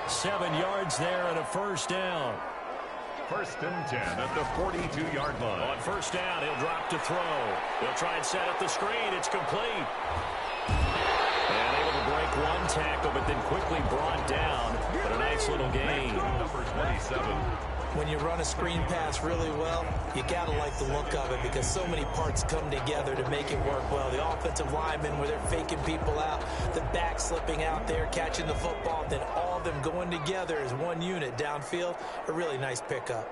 S2: 7 yards there and a first down.
S1: 1st and 10 at the 42-yard line.
S2: On first down, he'll drop to throw. He'll try and set up the screen. It's complete. And able to break one tackle, but then quickly brought down. But a nice little gain.
S1: Number 27.
S3: When you run a screen pass really well, you got to like the look of it because so many parts come together to make it work well. The offensive linemen, where they're faking people out, the back slipping out there, catching the football, then all of them going together as one unit downfield. A really nice pickup.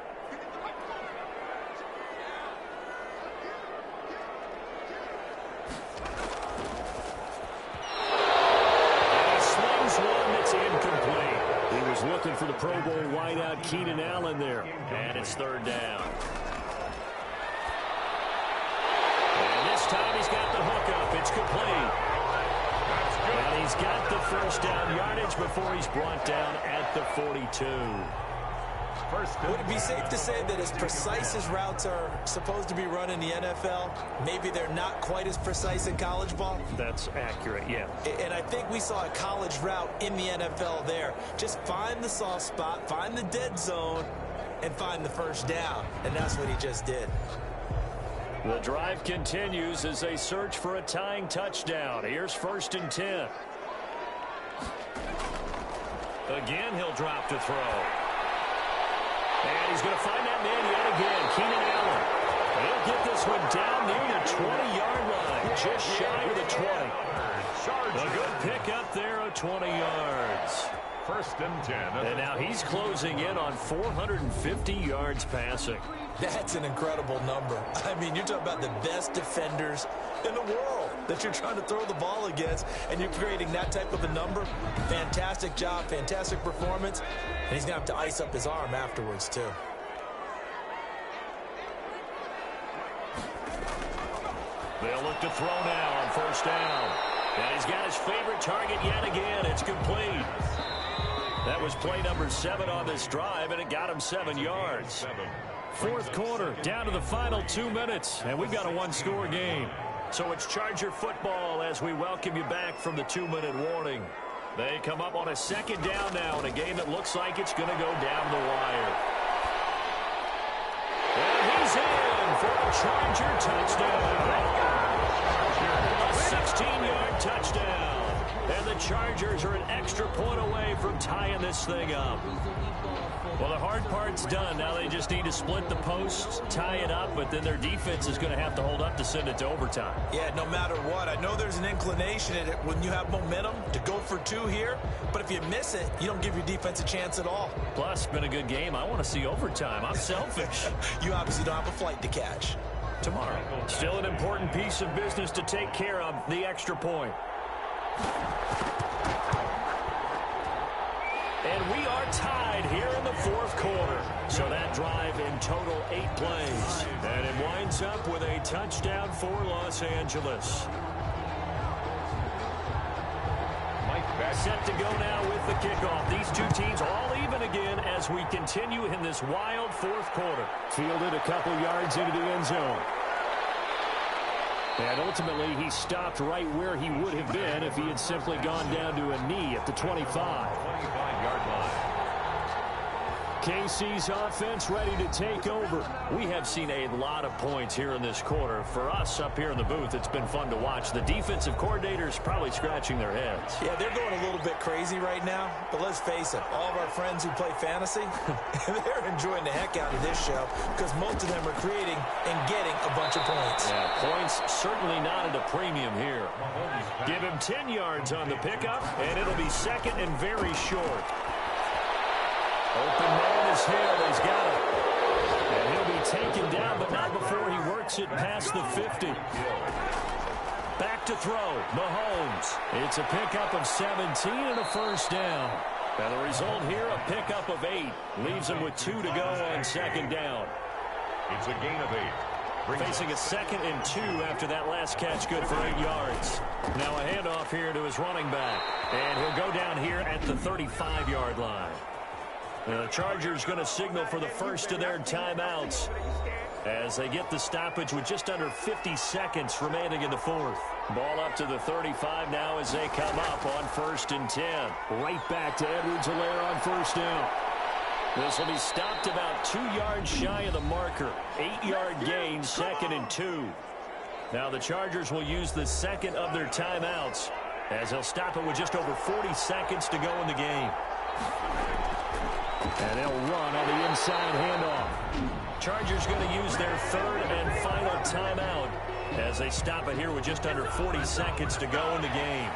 S2: Looking for the Pro Bowl wideout Keenan Allen there. And it's 3rd down. And this time he's got the hook up. It's complete. And he's got the first down yardage before he's brought down at the 42.
S3: Would it be safe to say that as precise as routes are supposed to be run in the NFL, maybe they're not quite as precise in college ball?
S2: That's accurate, yeah.
S3: And I think we saw a college route in the NFL there. Just find the soft spot, find the dead zone, and find the first down. And that's what he just did.
S2: The drive continues as they search for a tying touchdown. Here's 1st and 10. Again, he'll drop to throw. And he's going to find that man yet again, Keenan Allen. He'll get this one down near the 20-yard line, just shy of the 20. A good pickup there of 20 yards.
S1: First and 10.
S2: And now he's closing in on 450 yards passing.
S3: That's an incredible number. I mean, you're talking about the best defenders in the world that you're trying to throw the ball against, and you're creating that type of a number. Fantastic job, fantastic performance, and he's going to have to ice up his arm afterwards, too.
S2: They'll look to throw now on first down. And he's got his favorite target yet again. It's complete. That was play number 7 on this drive, and it got him 7 yards. Fourth quarter, down to the final 2 minutes, and we've got a one-score game. So it's Charger football as we welcome you back from the 2-minute warning. They come up on a second down now in a game that looks like it's going to go down the wire. And he's in for a Charger touchdown. A 16-yard touchdown. And the Chargers are an extra point away from tying this thing up. Well, the hard part's done. Now they just need to split the posts, tie it up, but then their defense is going to have to hold up to send it to overtime.
S3: Yeah, no matter what. I know there's an inclination in it when you have momentum to go for 2 here, but if you miss it, you don't give your defense a chance at all.
S2: Plus, it's been a good game. I want to see overtime. I'm selfish.
S3: You obviously don't have a flight to catch.
S2: Tomorrow. Still an important piece of business to take care of, the extra point. And we are tied here in the fourth quarter. So that drive in total 8 plays. And it winds up with a touchdown for Los Angeles. Set to go now with the kickoff. These two teams all even again as we continue in this wild fourth quarter. Fielded a couple yards into the end zone. And ultimately, he stopped right where he would have been if he had simply gone down to a knee at the 25.
S1: 25-yard line.
S2: KC's offense ready to take over. We have seen a lot of points here in this quarter. For us up here in the booth, it's been fun to watch. The defensive coordinators probably scratching their heads.
S3: Yeah, they're going a little bit crazy right now. But let's face it, all of our friends who play fantasy, they're enjoying the heck out of this show because most of them are creating and getting a bunch of points.
S2: Yeah, points certainly not at a premium here. Give him 10 yards on the pickup, and it'll be second and very short. Open man is here. He's got it. And he'll be taken down, but not before he works it past the 50. Back to throw. Mahomes. It's a pickup of 17 and a first down. And the result here, a pickup of 8. Leaves him with 2 to go on second down.
S1: It's a gain of 8.
S2: Facing a second and 2 after that last catch, good for 8 yards. Now a handoff here to his running back. And he'll go down here at the 35-yard line. The Chargers going to signal for the first of their timeouts as they get the stoppage with just under 50 seconds remaining in the fourth. Ball up to the 35 now as they come up on first and 10. Right back to Edwards-Helaire on first down. This will be stopped about 2 yards shy of the marker. 8-yard gain, second and 2. Now the Chargers will use the second of their timeouts as they'll stop it with just over 40 seconds to go in the game. And they'll run on the inside handoff. Chargers going to use their third and final timeout as they stop it here with just under 40 seconds to go in the game.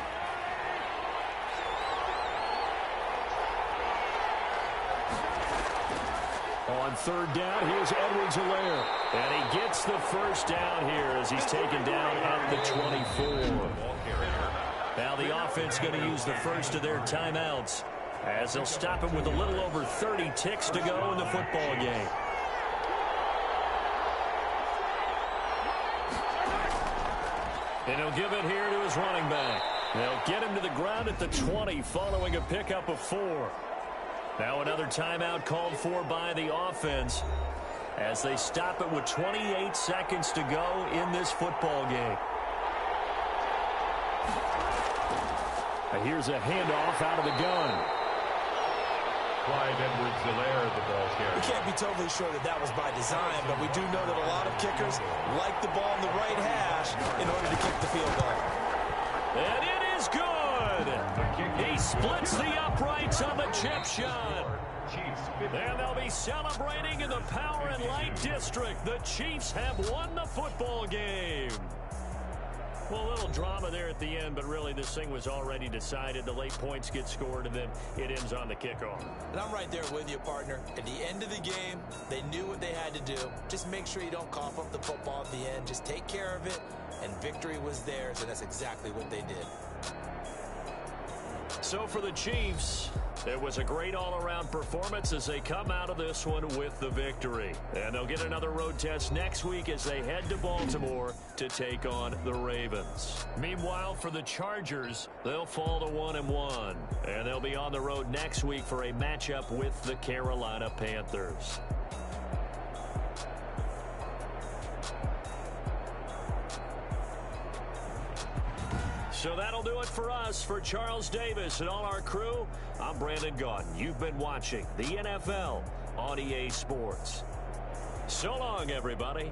S2: On third down, here's Edwards-Helaire. And he gets the first down here as he's taken down at the 24. Now the offense going to use the first of their timeouts as they'll stop him with a little over 30 ticks to go in the football game. And he'll give it here to his running back. They'll get him to the ground at the 20 following a pickup of 4. Now another timeout called for by the offense as they stop it with 28 seconds to go in this football game. And here's a handoff out of the gun.
S1: Clyde Edwards-Helaire, the ball carrier.
S3: We can't be totally sure that that was by design, but we do know that a lot of kickers like the ball in the right hash in order to kick the field goal.
S2: And it is good. He splits the uprights on the chip shot. And they'll be celebrating in the Power and Light District. The Chiefs have won the football game. Well, a little drama there at the end, but really this thing was already decided. The late points get scored, and then it ends on the kickoff.
S3: And I'm right there with you, partner. At the end of the game, they knew what they had to do. Just make sure you don't cough up the football at the end. Just take care of it, and victory was theirs, and that's exactly what they did.
S2: So for the Chiefs, it was a great all-around performance as they come out of this one with the victory. And they'll get another road test next week as they head to Baltimore to take on the Ravens. Meanwhile, for the Chargers, they'll fall to 1-1. And they'll be on the road next week for a matchup with the Carolina Panthers. So that'll do it for us. For Charles Davis and all our crew, I'm Brandon Gaudin. You've been watching the NFL on EA Sports. So long, everybody.